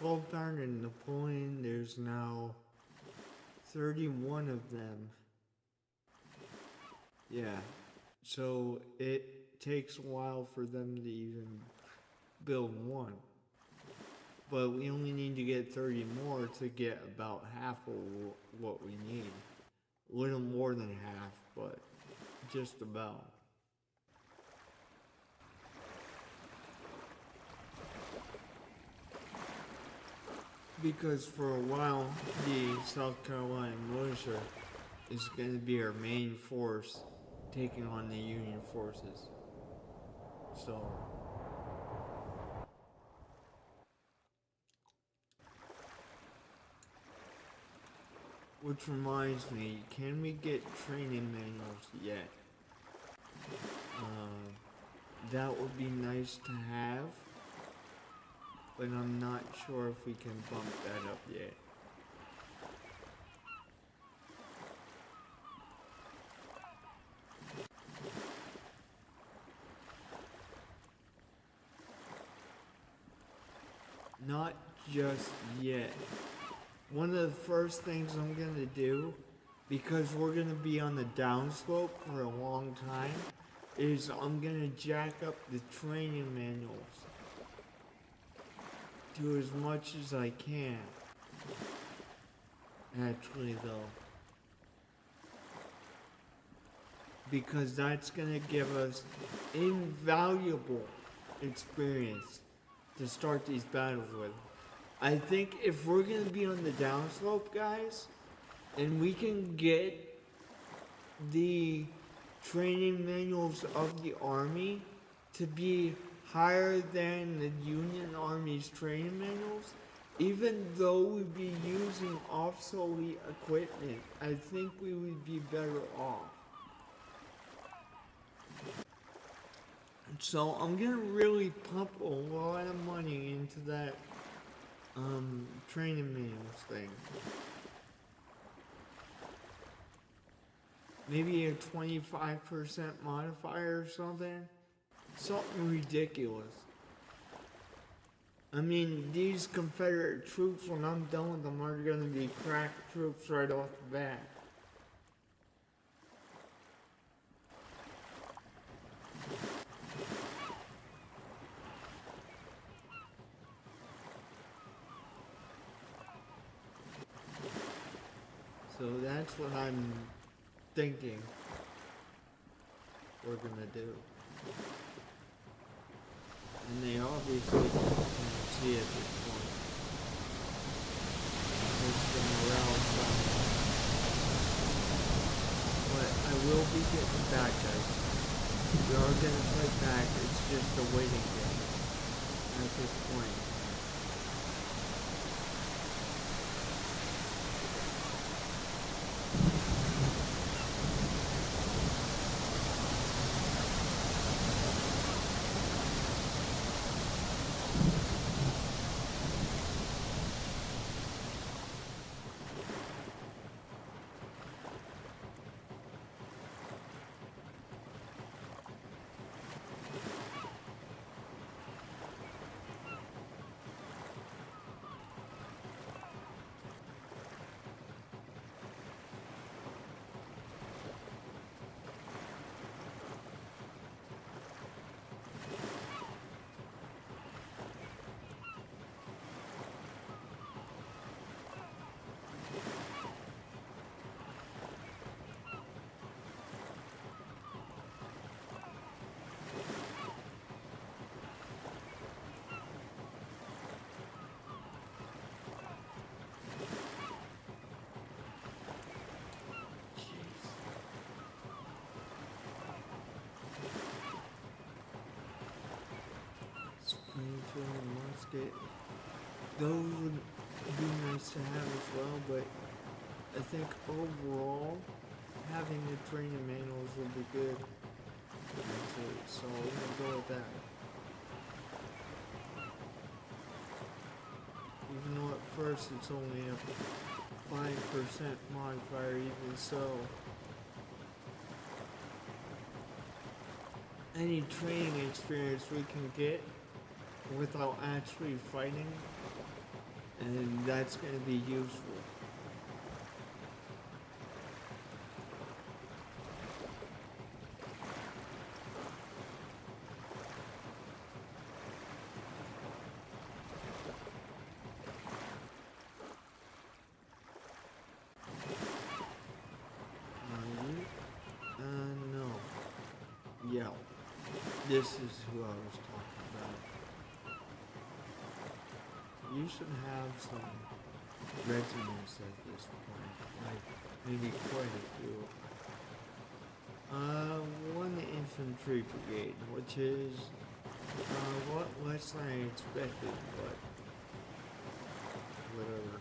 £12 in Napoleon, there's now 31 of them. Yeah, so it takes a while for them to even build one. But we only need to get 30 more to get about half of what we need. A little more than half, but just about. Because for a while, the South Carolina militia is going to be our main force taking on the Union forces. So, which reminds me, can we get training manuals yet? That would be nice to have, but I'm not sure if we can bump that up yet. Not just yet. One of the first things I'm gonna do, because we're gonna be on the downslope for a long time, is I'm gonna jack up the training manuals to as much as I can. Actually though. Because that's gonna give us invaluable experience to start these battles with. I think if we're gonna be on the downslope, guys, and we can get the training manuals of the army to be higher than the Union Army's training manuals, even though we'd be using obsolete equipment, I think we would be better off. So I'm gonna really pump a lot of money into that training manuals thing. Maybe a 25% modifier or something. Something ridiculous. I mean, these Confederate troops, when I'm done with them, are gonna be crack troops right off the bat. So that's what I'm thinking we're gonna do. And they obviously can't see at this point. It's the morale side. But I will be getting back, guys. We are gonna fight back, it's just a waiting game at this point. get those would be nice to have as well, but I think overall having the training manuals would be good. So we're gonna go with that. Even though at first it's only a 5% modifier, even so. Any training experience we can get without actually fighting, and that's going to be useful. No. Yeah. This is who I was talking about. You should have some regiments at this point, like maybe quite a few. One infantry brigade, which is what less than I expected, but whatever.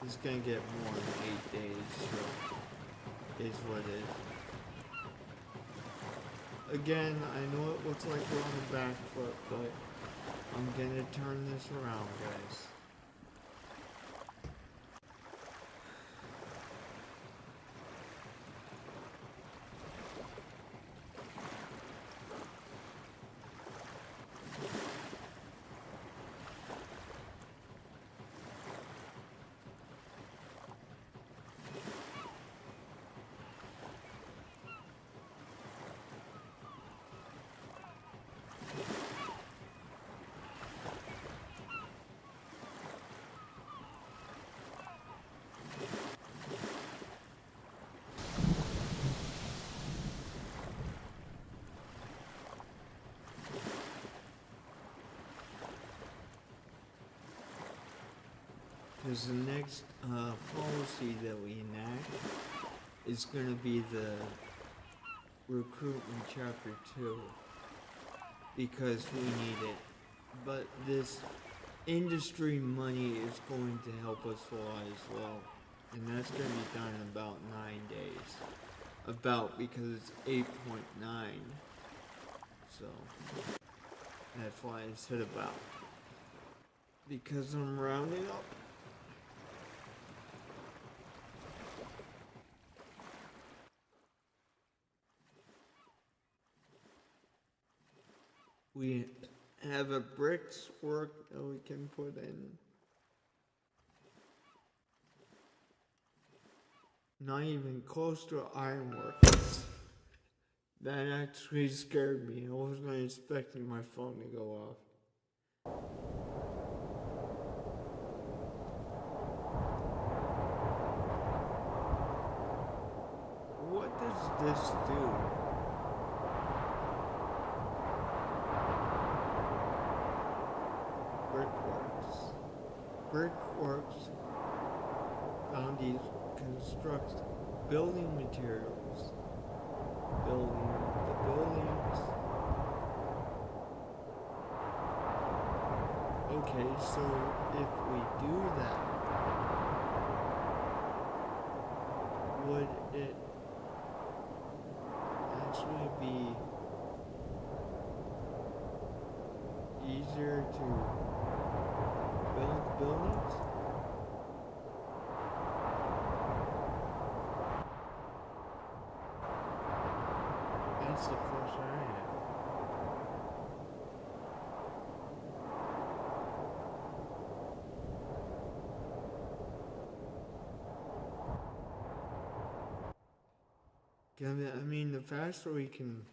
It's gonna get more in 8 days, so is what it is. Again, I know it looks like we're on the back foot, but I'm gonna turn this around, guys. Because the next policy that we enact is going to be the recruitment chapter 2, because we need it. But this industry money is going to help us a lot as well, and that's going to be done in about 9 days. About, because it's 8.9, so that's why I said about. Because I'm rounding up. We have a bricks work that we can put in. Not even close to ironwork. That actually scared me. I wasn't expecting my phone to go off. What does this do? Brickworks found constructs building materials, building the buildings. Okay, so if we do that, would it actually be easier to build buildings? That's the question I have. I mean, the faster we can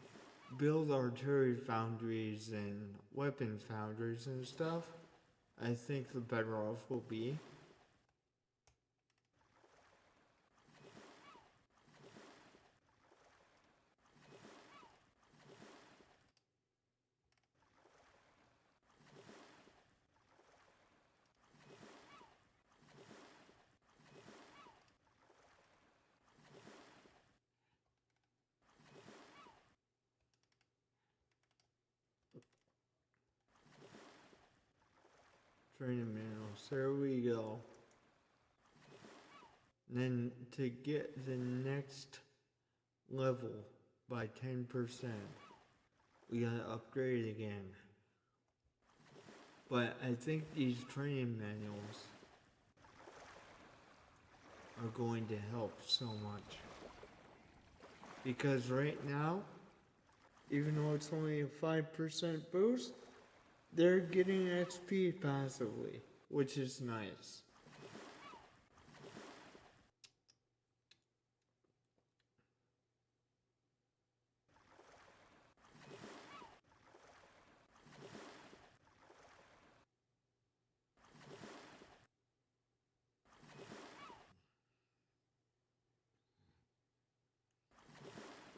build artillery foundries and weapon foundries and stuff, I think the better off we'll be. training manuals. There we go. And then to get the next level by 10%, we gotta upgrade again. But I think these training manuals are going to help so much. Because right now, even though it's only a 5% boost, they're getting XP passively, which is nice.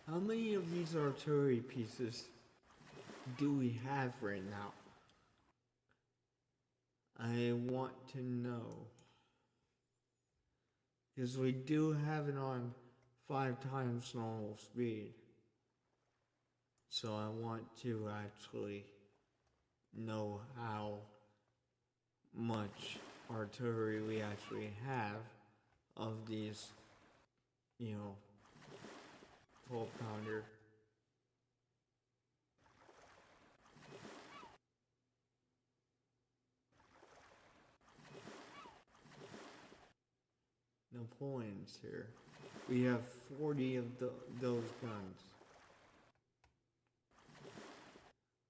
How many of these artillery pieces do we have right now? I want to know. Because we do have it on 5 times normal speed. So I want to actually know how much artillery we actually have of these, 12-pounder. Napoleon's here. We have 40 of those guns.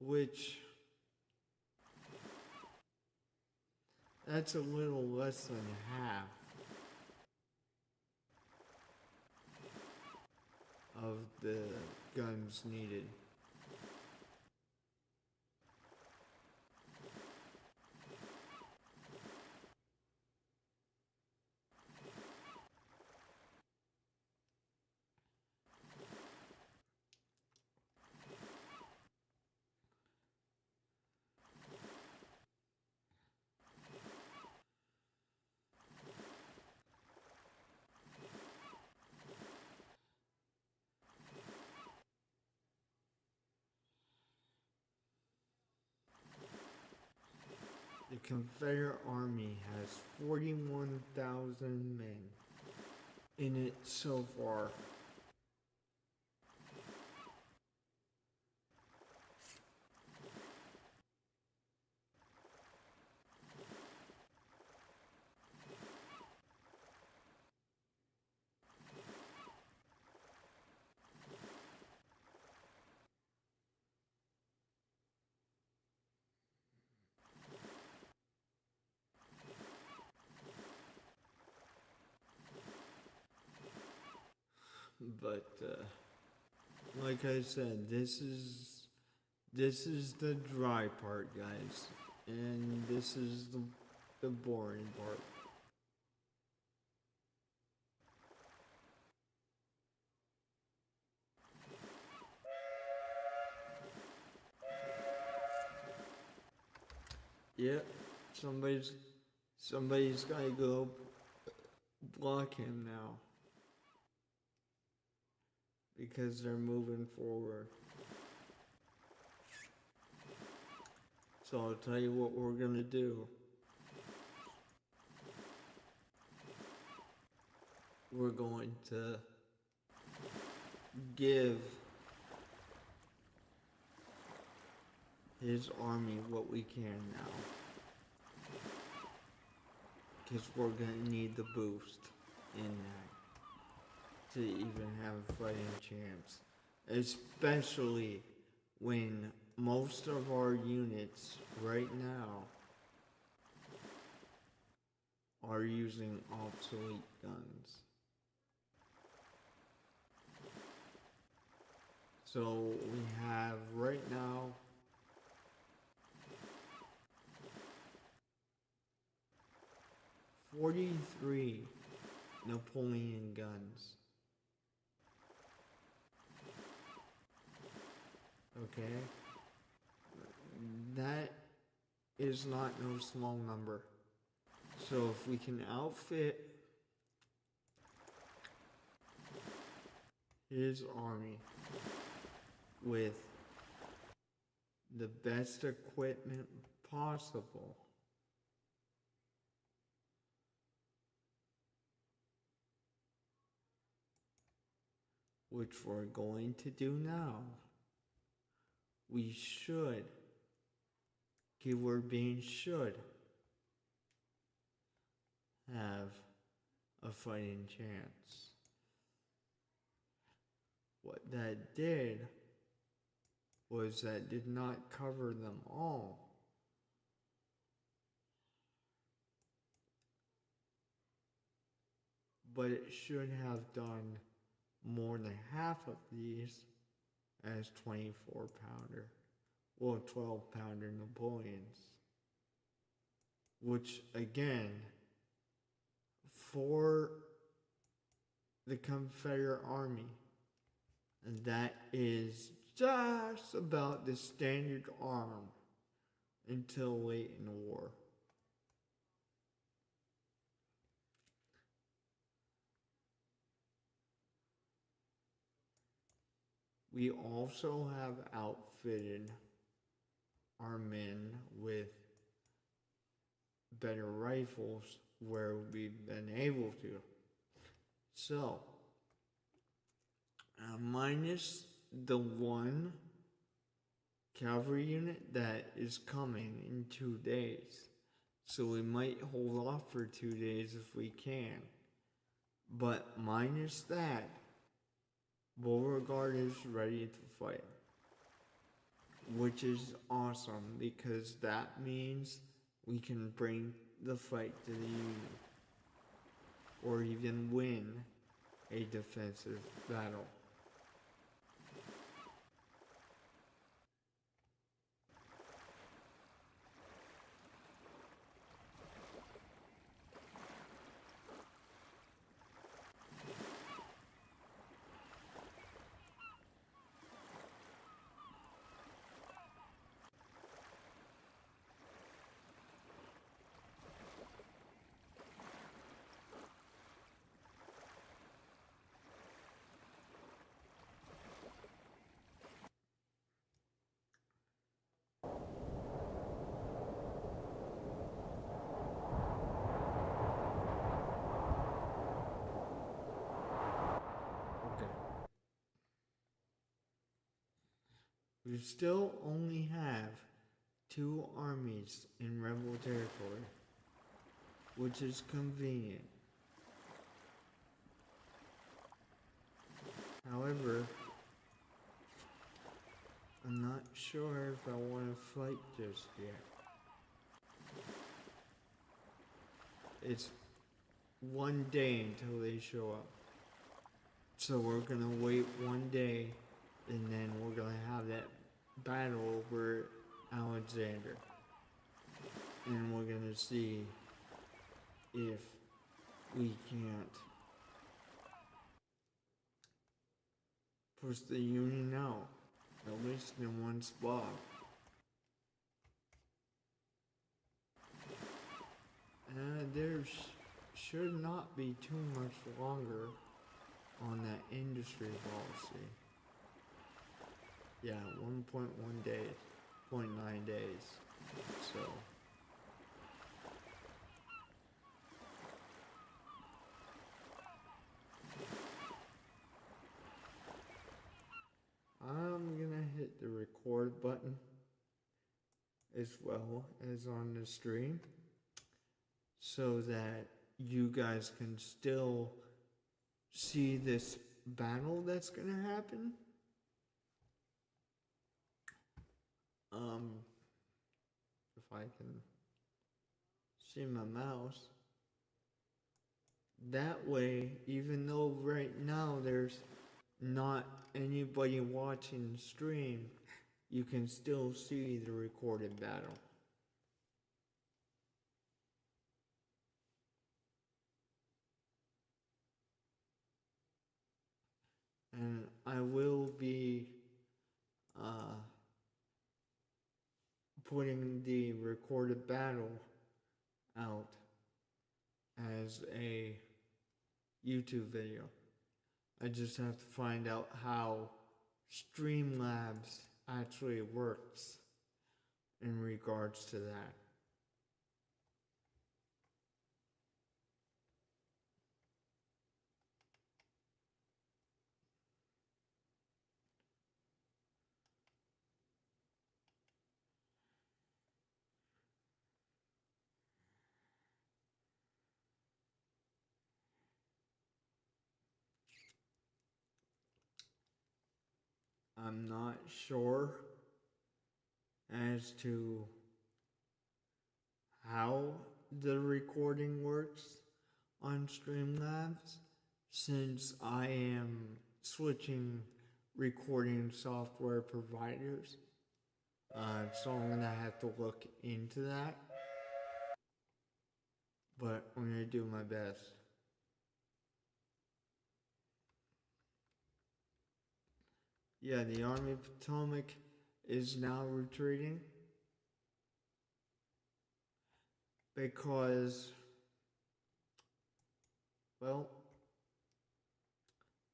Which, that's a little less than half of the guns needed. The Confederate Army has 41,000 men in it so far. But like I said, this is the dry part, guys, and this is the boring part. Yep, somebody's gotta go block him now. Because they're moving forward. So I'll tell you what we're gonna do. We're going to give his army what we can now. Because we're gonna need the boost in that to even have a fighting chance. Especially when most of our units right now are using obsolete guns. So we have right now 43 Napoleon guns. Okay? That is not no small number. So if we can outfit his army with the best equipment possible, which we're going to do now, we should, keyword being should, have a fighting chance. What that did was that did not cover them all. But it should have done more than half of these as 24-pounder, well, 12-pounder Napoleons. Which, again, for the Confederate Army, that is just about the standard arm until late in the war. We also have outfitted our men with better rifles where we've been able to. So, minus the one cavalry unit that is coming in 2 days. So we might hold off for 2 days if we can. But minus that, Beauregard is ready to fight. Which is awesome because that means we can bring the fight to the Union. Or even win a defensive battle. We still only have 2 armies in rebel territory, which is convenient. However, I'm not sure if I want to fight just yet. It's 1 day until they show up. So we're gonna wait 1 day and then we're gonna have that battle over Alexander. And we're gonna see if we can't push the Union out, at least in one spot. There should not be too much longer on that industry policy. Yeah, 1.1 days, 0.9 days, so. I'm gonna hit the record button as well as on the stream so that you guys can still see this battle that's gonna happen. If I can see my mouse. That way, even though right now there's not anybody watching the stream, you can still see the recorded battle. And I will be putting the recorded battle out as a YouTube video. I just have to find out how Streamlabs actually works in regards to that. I'm not sure as to how the recording works on Streamlabs since I am switching recording software providers. So I'm gonna have to look into that. But I'm gonna do my best. Yeah, the Army of Potomac is now retreating because, well,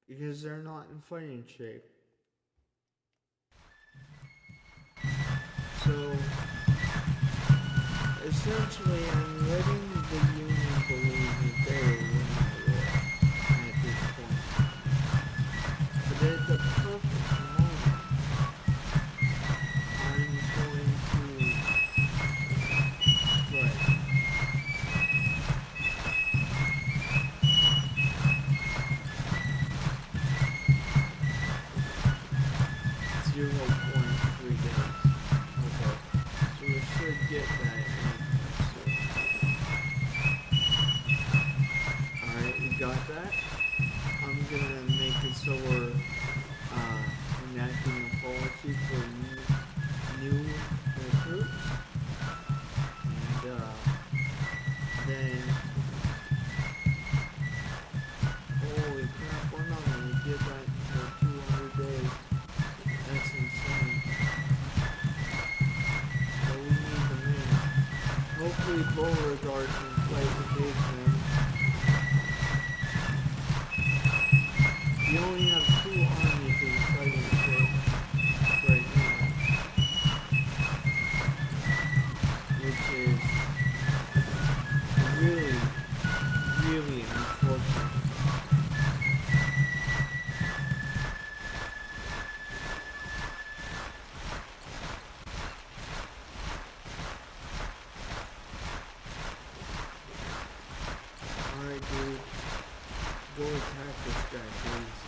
because they're not in fighting shape. So, essentially, I'm letting the Union believe that they are winning the war at this point. But at the perfect moment, I'm going to strike. Zero point 3 days. Okay. So we should get that anytime soon. Alright, we got that. I'm gonna make it so we're enacting a policy for new recruits. And then holy crap, we're not gonna get that for 200 days. That's insane. So we need to win. Hopefully Beauregard can play the big man. We only have 2 armies in fighting shape right now, which is really, really unfortunate. Alright, dude. Go attack this guy, please.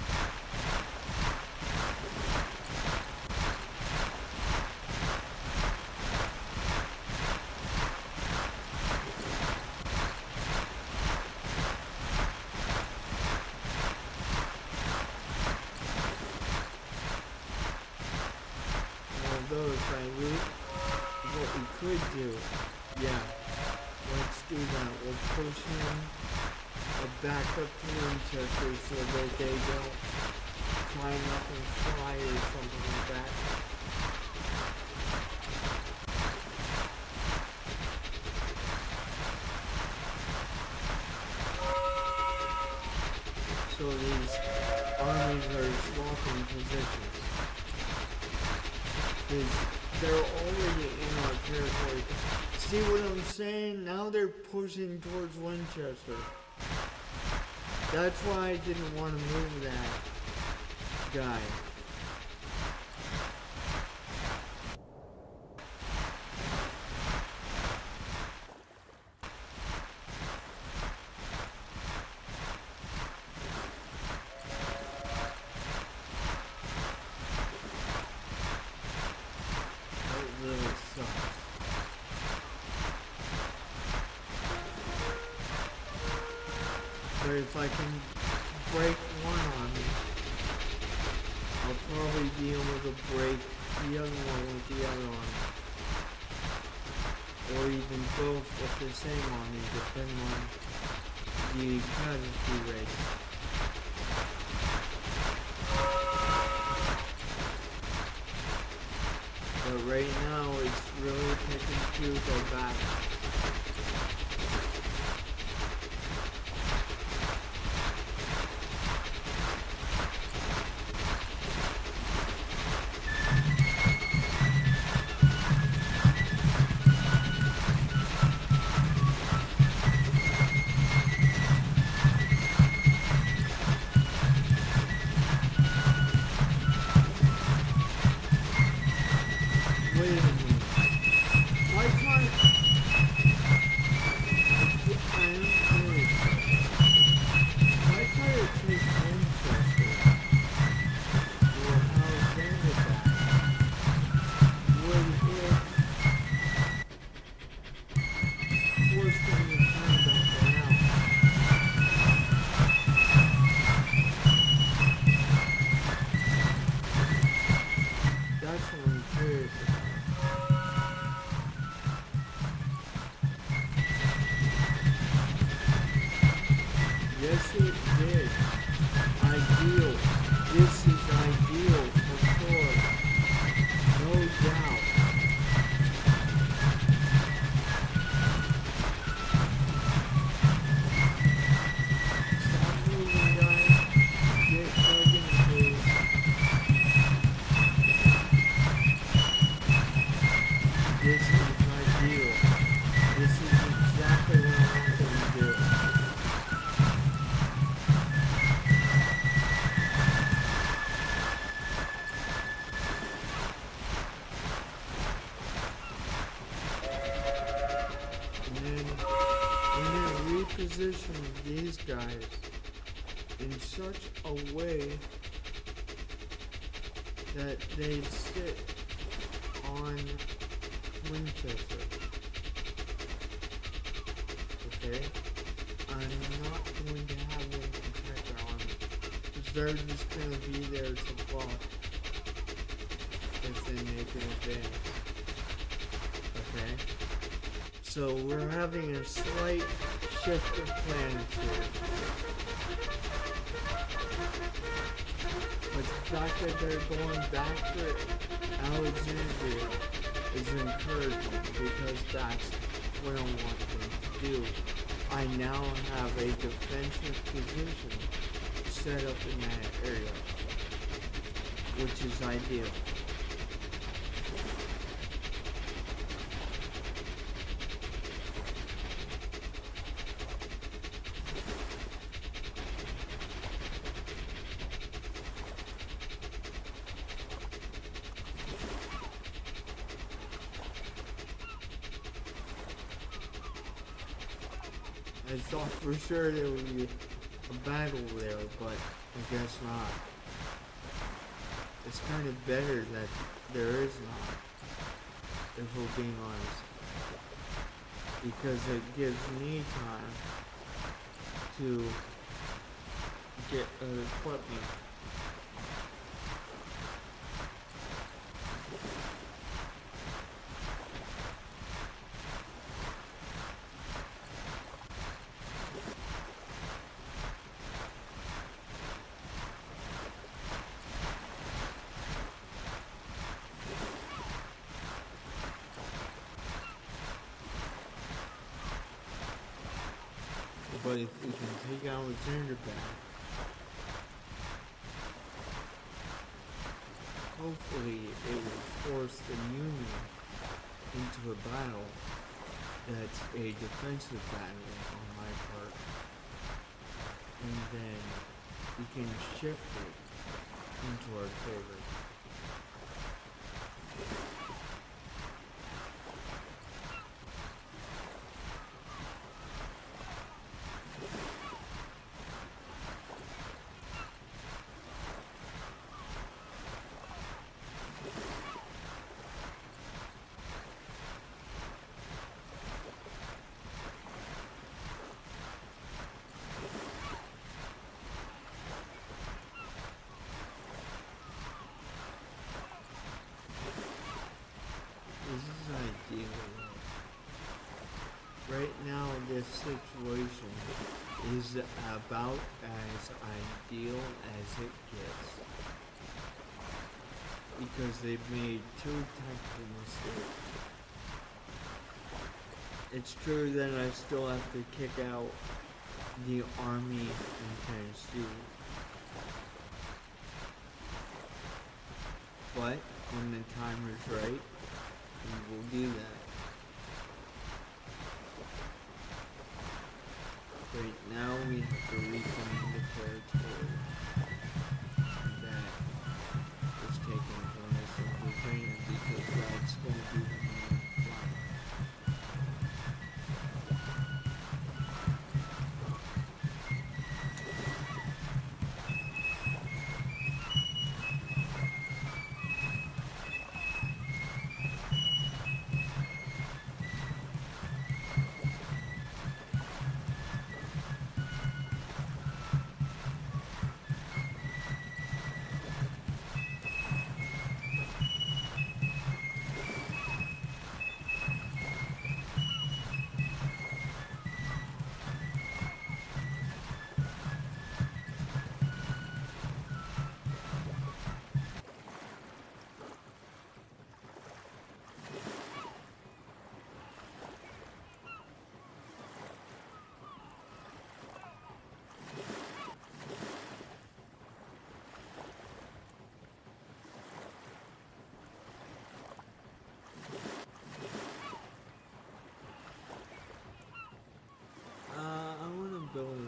Although if I loot, what we could do, yeah, let's do that. We'll push him back up to Winchester so that they don't climb up and fly or something like that. So these armies are swapping positions. Because they're already in our territory. See what I'm saying? Now they're pushing towards Winchester. That's why I didn't want to move that guy. That really sucks. But if I can break one army, I'll probably be able to break the other one with the other army. Or even both with the same army, depending on the casualty rate. But right now, it's really taking to go back. Yes, it did. Ideal. This is ideal for sure. No doubt. Stop moving, guys. Get plugging, please. This is ideal. This is exactly what I want them to do. And then reposition these guys in such a way that they sit on Winchester. Okay? I'm not going to have them protect our army, because they're just going to be there to block if they make an advance. Okay? So we're having a slight shift of plans here. But the fact that they're going back to Alexandria is encouraging, because that's what I want them to do. I now have a defensive position set up in that area, which is ideal. I thought for sure there would be a battle there, but I guess not. It's kind of better that there is not, if we're being honest. Because it gives me time to get equipment. But if we can take Alexander back, hopefully it will force the Union into a battle that's a defensive battle on my part. And then we can shift it into our favor. This is ideal. Right now, this situation is about as ideal as it gets. Because they've made two tactical mistakes. It's true that I still have to kick out the army in Tennessee. But when the time is right, we will do that. Right now we have to reclaim the territory that was taken from us in Ukraine, because that's going to be the main plot.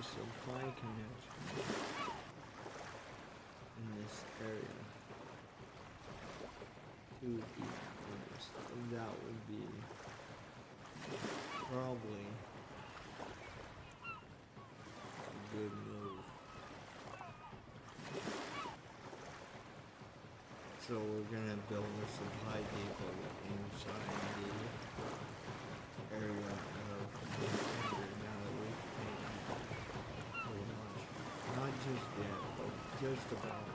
supply connection in this area. To be honest, that would be probably a good move. So we're gonna build a supply depot inside the area of Alexander now that we've taken it pretty much. Not just yet, but just about.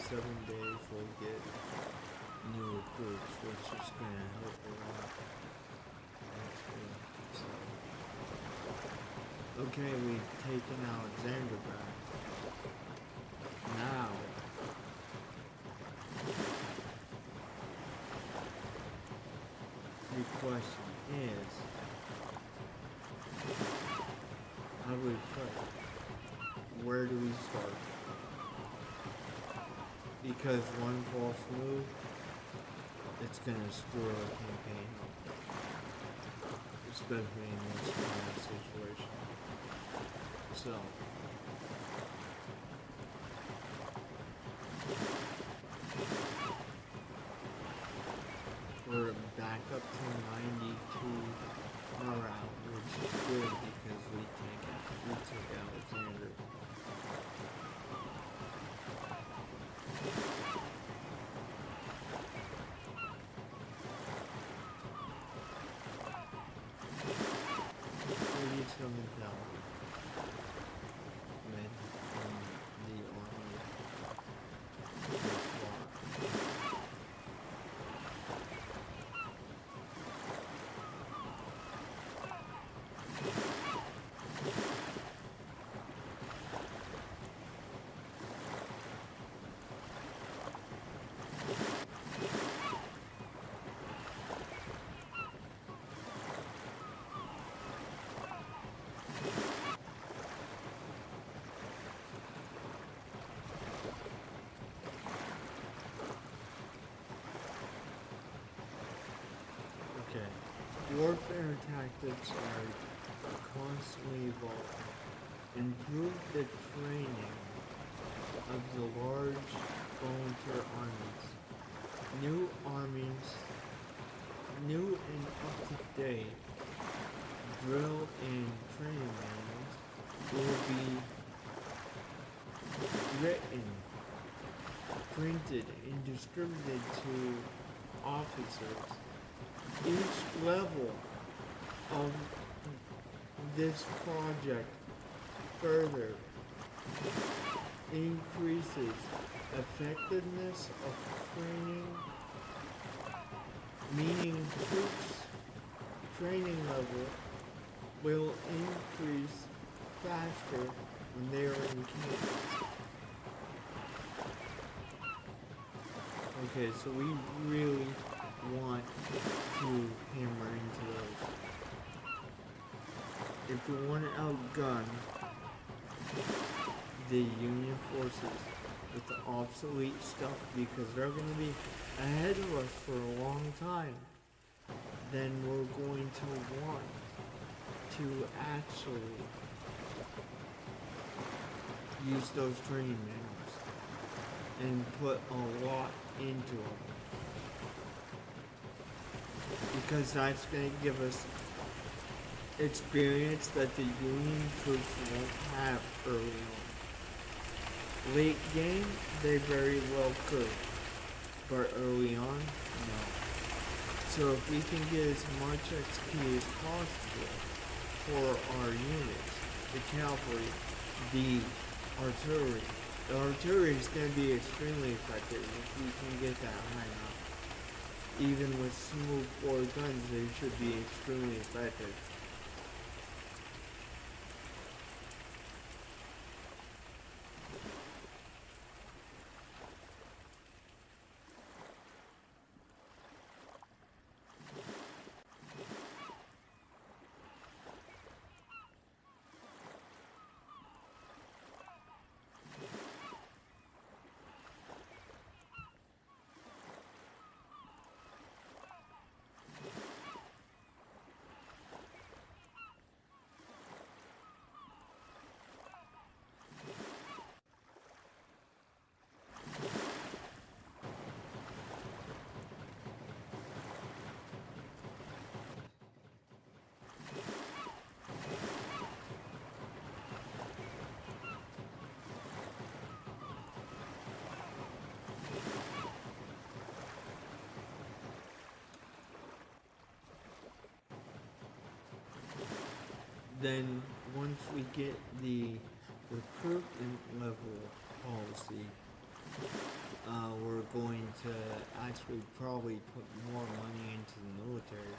7 days we'll get new recruits, which is gonna help a lot. That's good. So, okay, we've taken Alexander back. Now, the question is, how do we fight? Where do we start? Because one false move, it's gonna screw our campaign up. Especially in this kind of situation. So, we're back up to 92 morale, which is good because we took Alexander. Men in the army this war. Okay. Warfare tactics are constantly evolving. Improve the training of the large volunteer armies. New and up-to-date drill and training manuals will be written, printed, and distributed to officers. Each level of this project further increases effectiveness of training, meaning troops' training level will increase faster when they are in camp. Okay, so we really want to hammer into those. If we want to outgun the Union forces with the obsolete stuff, because they're going to be ahead of us for a long time, then we're going to want to actually use those training manuals and put a lot into them. Because that's going to give us experience that the Union troops won't have early on. Late game, they very well could, but early on, no. So if we can get as much XP as possible for our units, the cavalry, the artillery is going to be extremely effective if we can get that high enough. Even with smooth bore guns, they should be extremely effective. then once we get the recruitment level policy, we're going to actually probably put more money into the military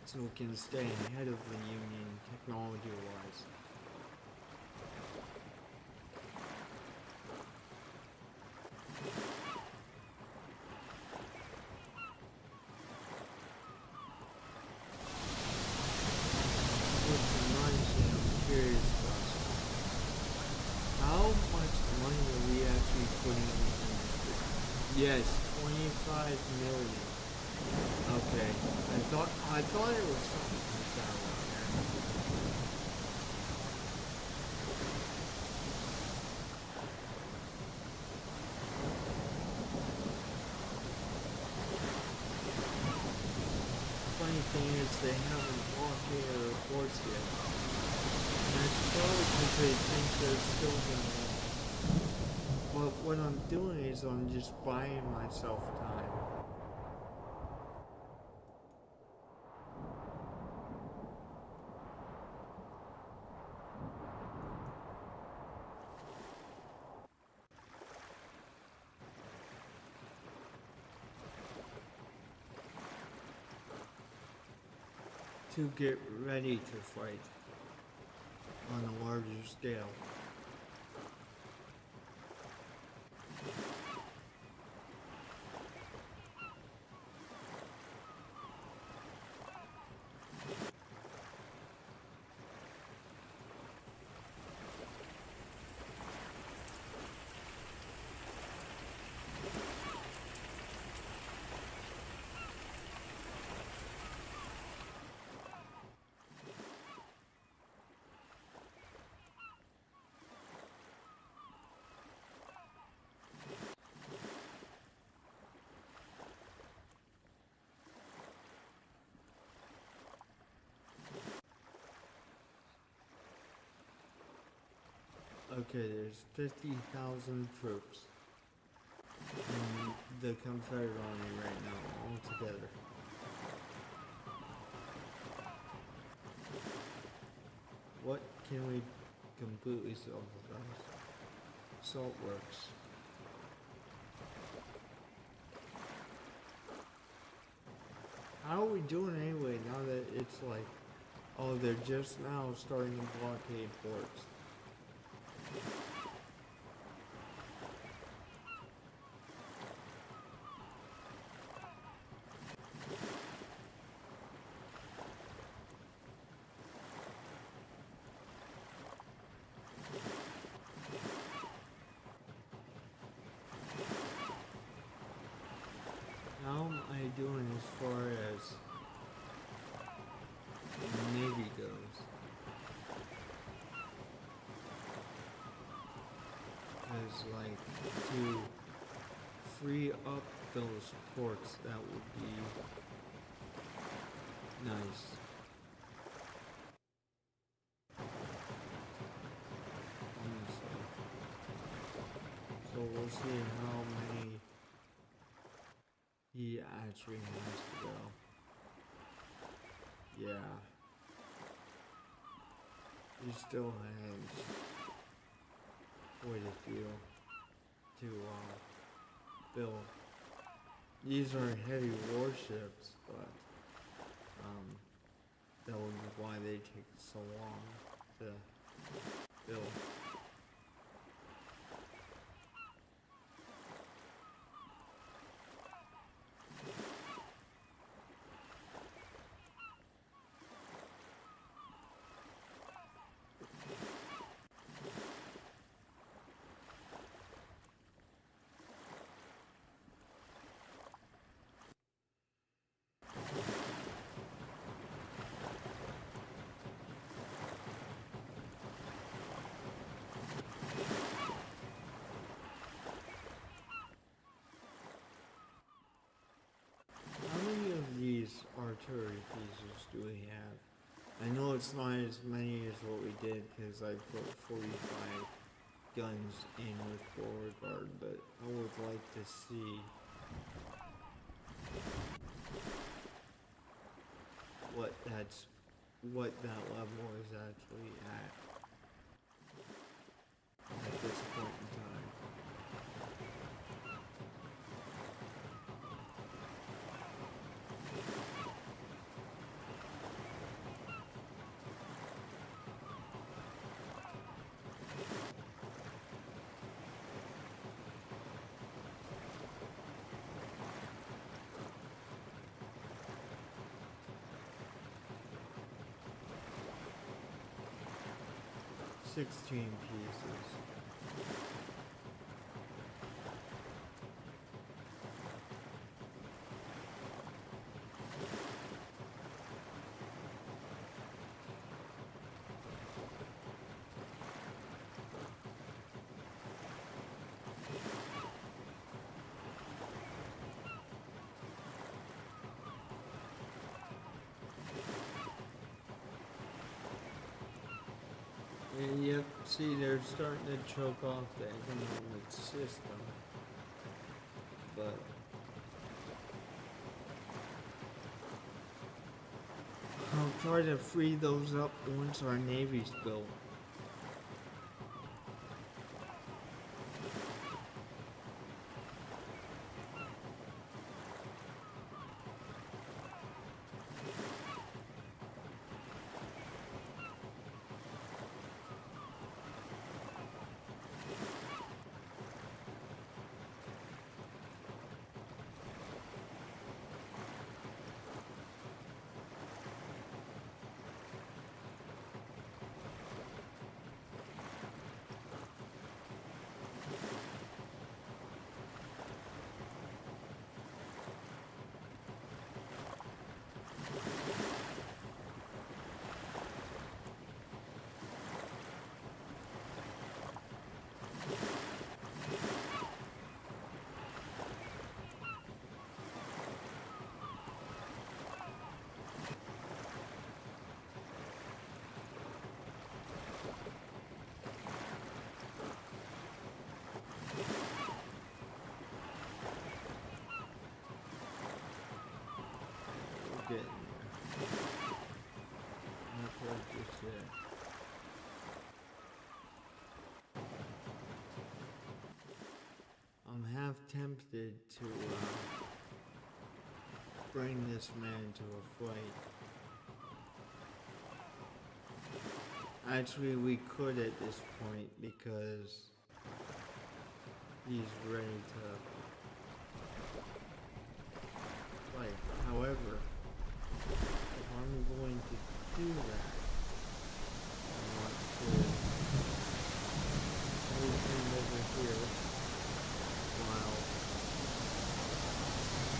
so we can stay ahead of the Union technology-wise. Which reminds me, I'm curious about something. How much money are we actually putting into this? Yes, 25 million. Okay, I thought it was something like that around there. Funny thing is, they haven't blockaded our reports yet. And that's probably because they think they're still gonna win. But what I'm doing is I'm just buying myself time. To get ready to fight on a larger scale. Okay, there's 50,000 troops in the Confederate Army right now, all together. What can we completely self-defense? Salt works. How are we doing anyway now that it's like, oh, they're just now starting to blockade ports? How am I doing as far as Navy goes? Because, like, to free up those ports, that would be nice. Honestly. So we'll see how many he actually has to go. Yeah. He still has quite a few to build. These are heavy warships, but that would be why they take so long to build. How many of these artillery pieces do we have? I know it's not as many as what we did because I put 45 guns in with Beauregard, but I would like to see what that's what that level is actually at this point in time. 16 pieces. And yep, see, they're starting to choke off the economic system. But I'll try to free those up once our navy's built. Getting there. Not quite just yet. I'm half tempted to bring this man to a fight. Actually, we could at this point because he's ready to fight. However, if I'm going to do that, I want to move him over here while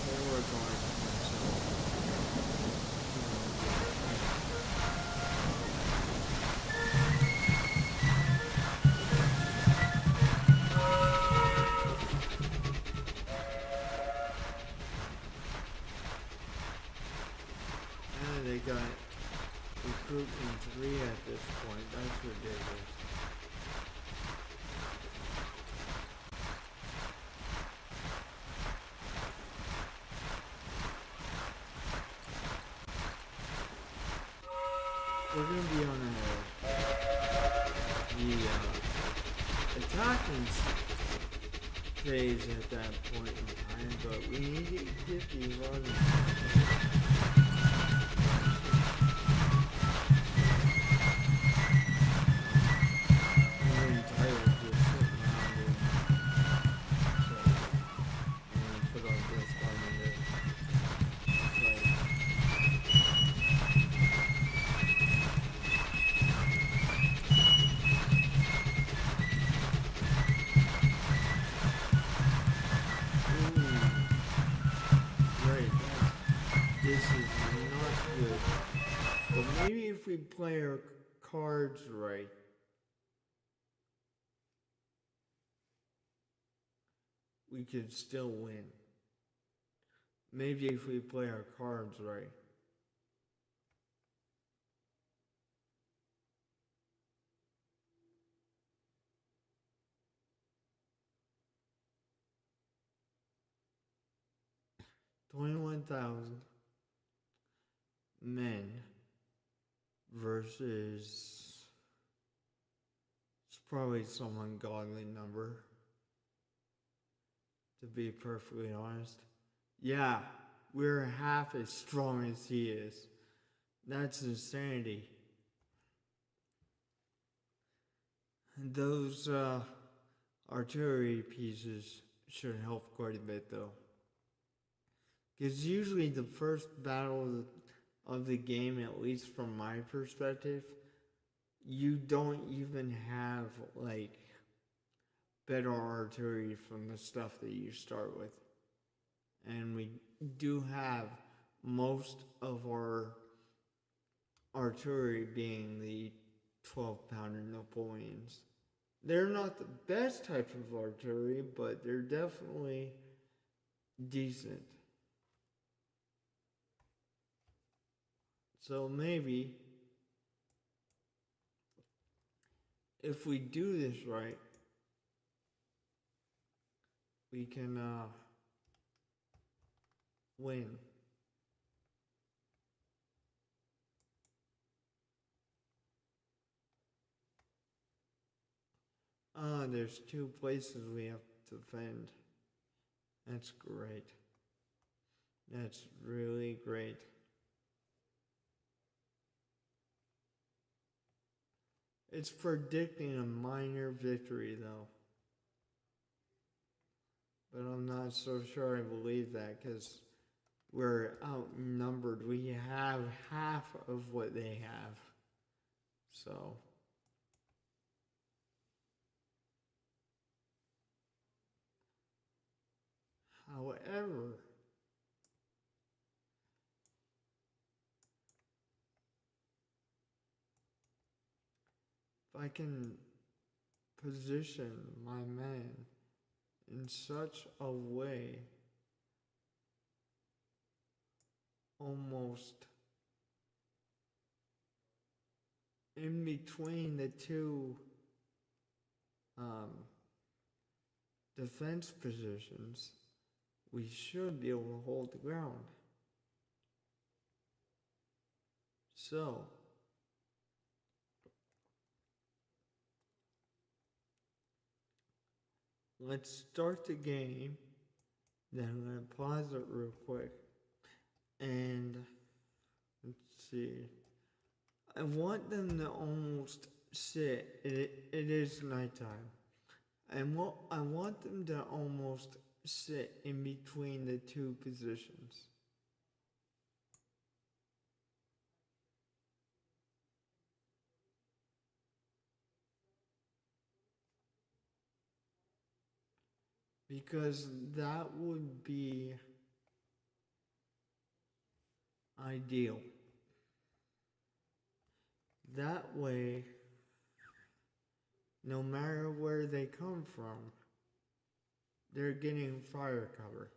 Beauregard himself. They got recruitment 3 at this point. That's ridiculous. We're gonna be on the attacking phase at that point in time, but we need to get these running. Maybe if we play our cards right, we could still win. Maybe if we play our cards right. $21,000 men. versus it's probably some ungodly number, to be perfectly honest. Yeah, we're half as strong as he is. That's insanity. And those artillery pieces should help quite a bit though. Because usually the first battle of the game, at least from my perspective, you don't even have like better artillery from the stuff that you start with. And we do have most of our artillery being the 12-pounder Napoleons. They're not the best type of artillery, but they're definitely decent. So maybe if we do this right, we can win. There's 2 places we have to defend. That's great. That's really great. It's predicting a minor victory though. But I'm not so sure I believe that because we're outnumbered. We have half of what they have. So. However, if I can position my men in such a way, almost in between the 2 defense positions, we should be able to hold the ground. So, let's start the game. Then I'm going to pause it real quick. And let's see. I want them to almost sit. It is nighttime. I want them to almost sit in between the 2 positions. Because that would be ideal. That way, no matter where they come from, they're getting fire cover.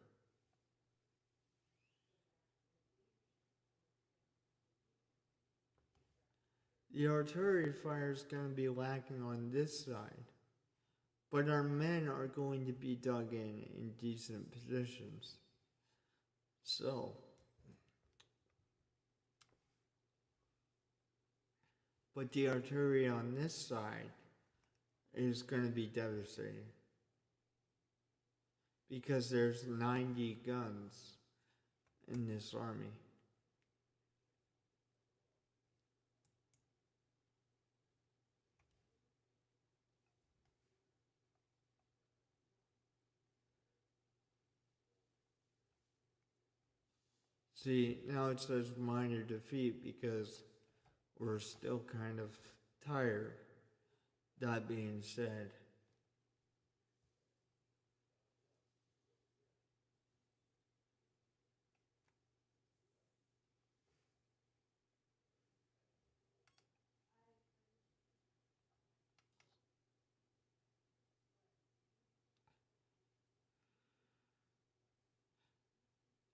The artillery fire is going to be lacking on this side, but our men are going to be dug in decent positions. So, but the artillery on this side is going to be devastating because there's 90 guns in this army. See, now it says minor defeat because we're still kind of tired. That being said,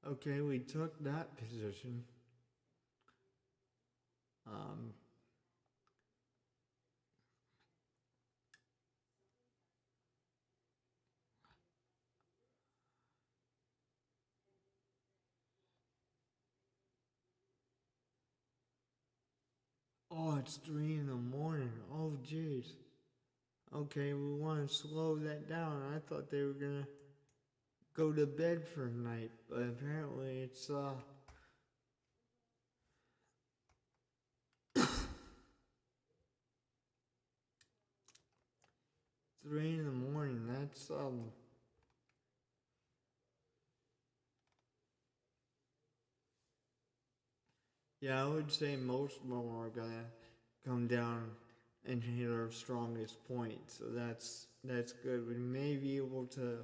okay, we took that position. Oh, it's 3 in the morning. Oh, jeez. Okay, we want to slow that down. I thought they were gonna go to bed for the night, but apparently it's 3 in the morning. That's yeah, I would say most of them are gonna come down and hit our strongest point. So that's good. We may be able to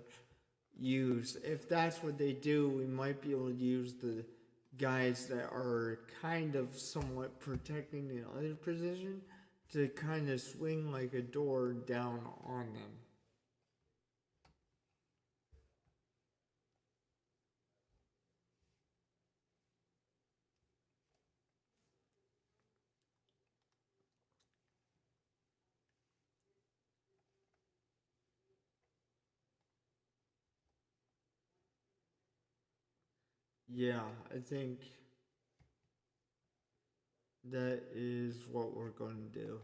use, if that's what they do, we might be able to use the guys that are kind of somewhat protecting the other position to kind of swing like a door down on them. Yeah, I think that is what we're going to do.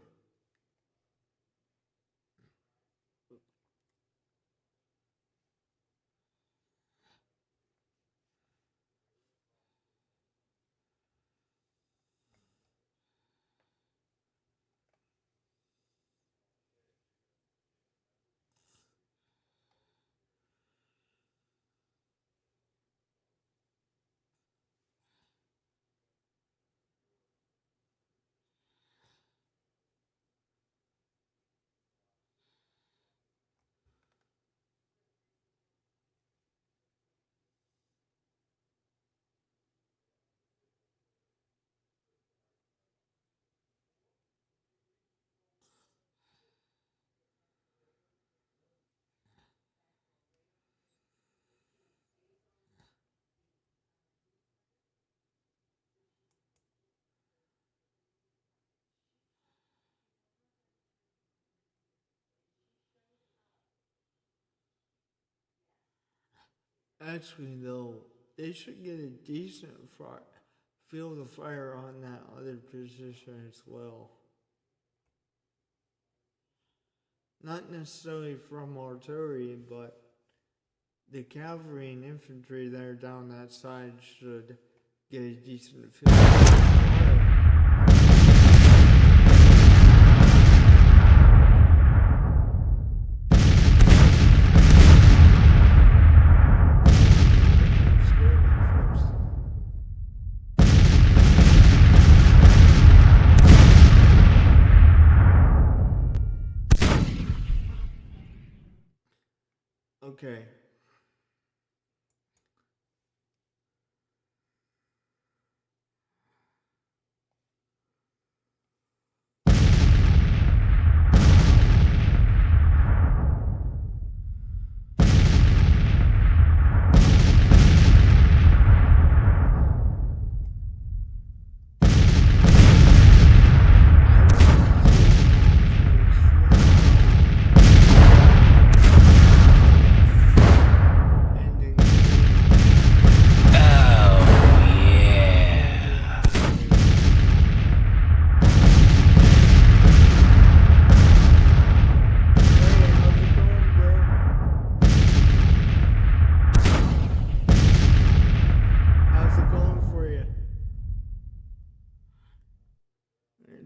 Actually, though, they should get a decent field of fire on that other position as well. Not necessarily from artillery, but the cavalry and infantry that are down that side should get a decent field of fire. Okay.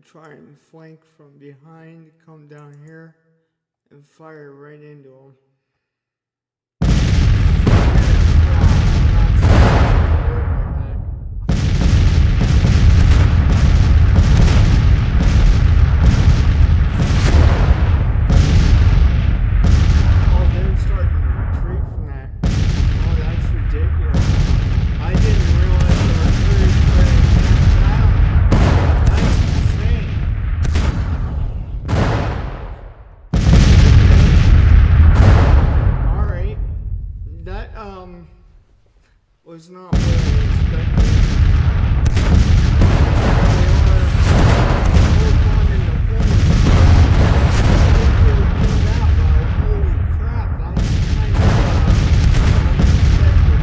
Try and flank from behind, come down here, and fire right into them. Oh, they're starting to retreat from that. Oh, that's ridiculous. I didn't realize there were 3 players down. That's insane. Alright. That, was not what I expected. They are both in the corner. I think they would do that well. Holy crap, that's kind of unexpected.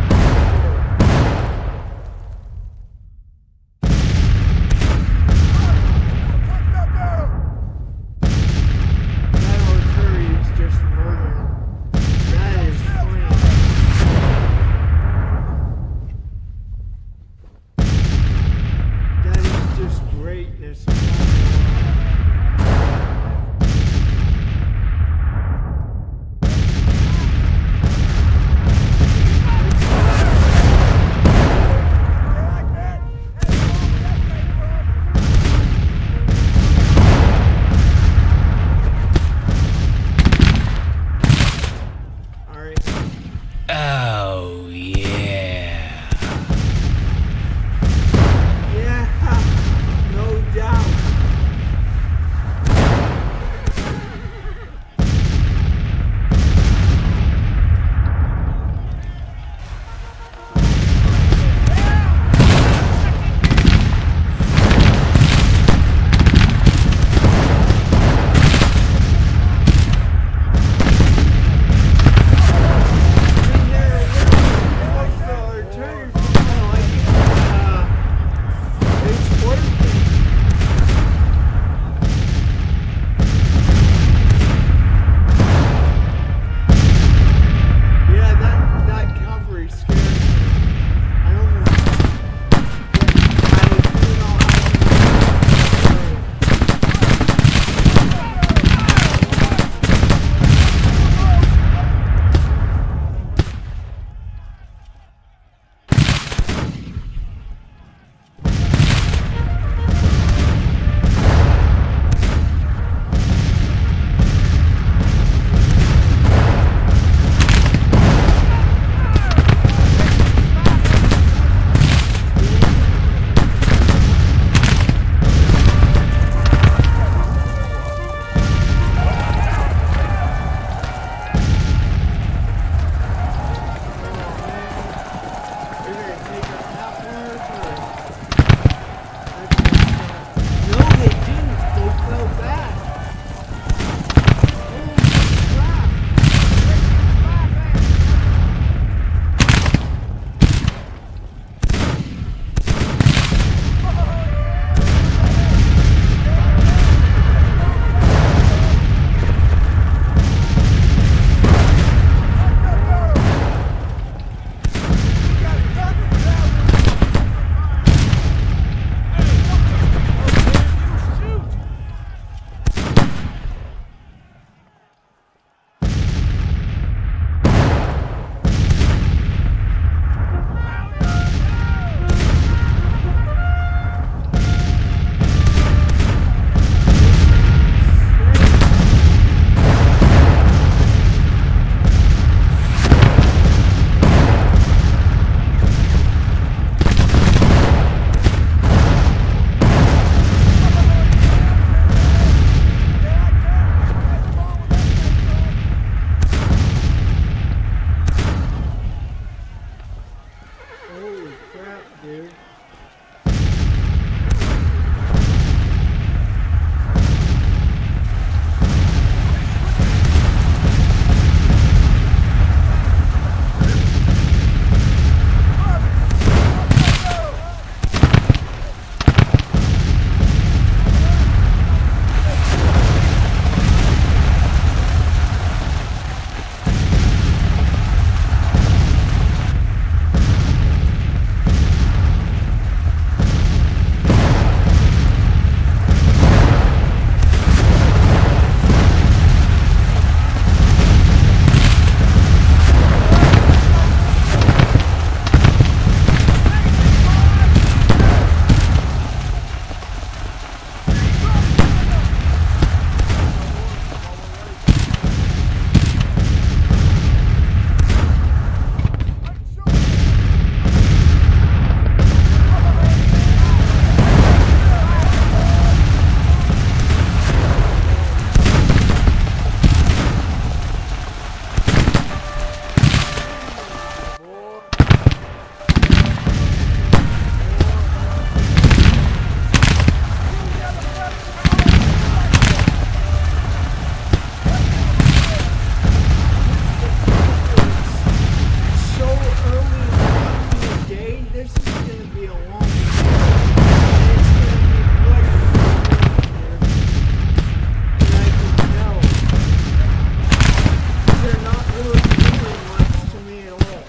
this is gonna be a long video. It's gonna be quite a here. And I can tell they're not really doing much to me at all.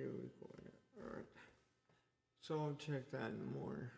new equipment. Alright. So I'll check that in more.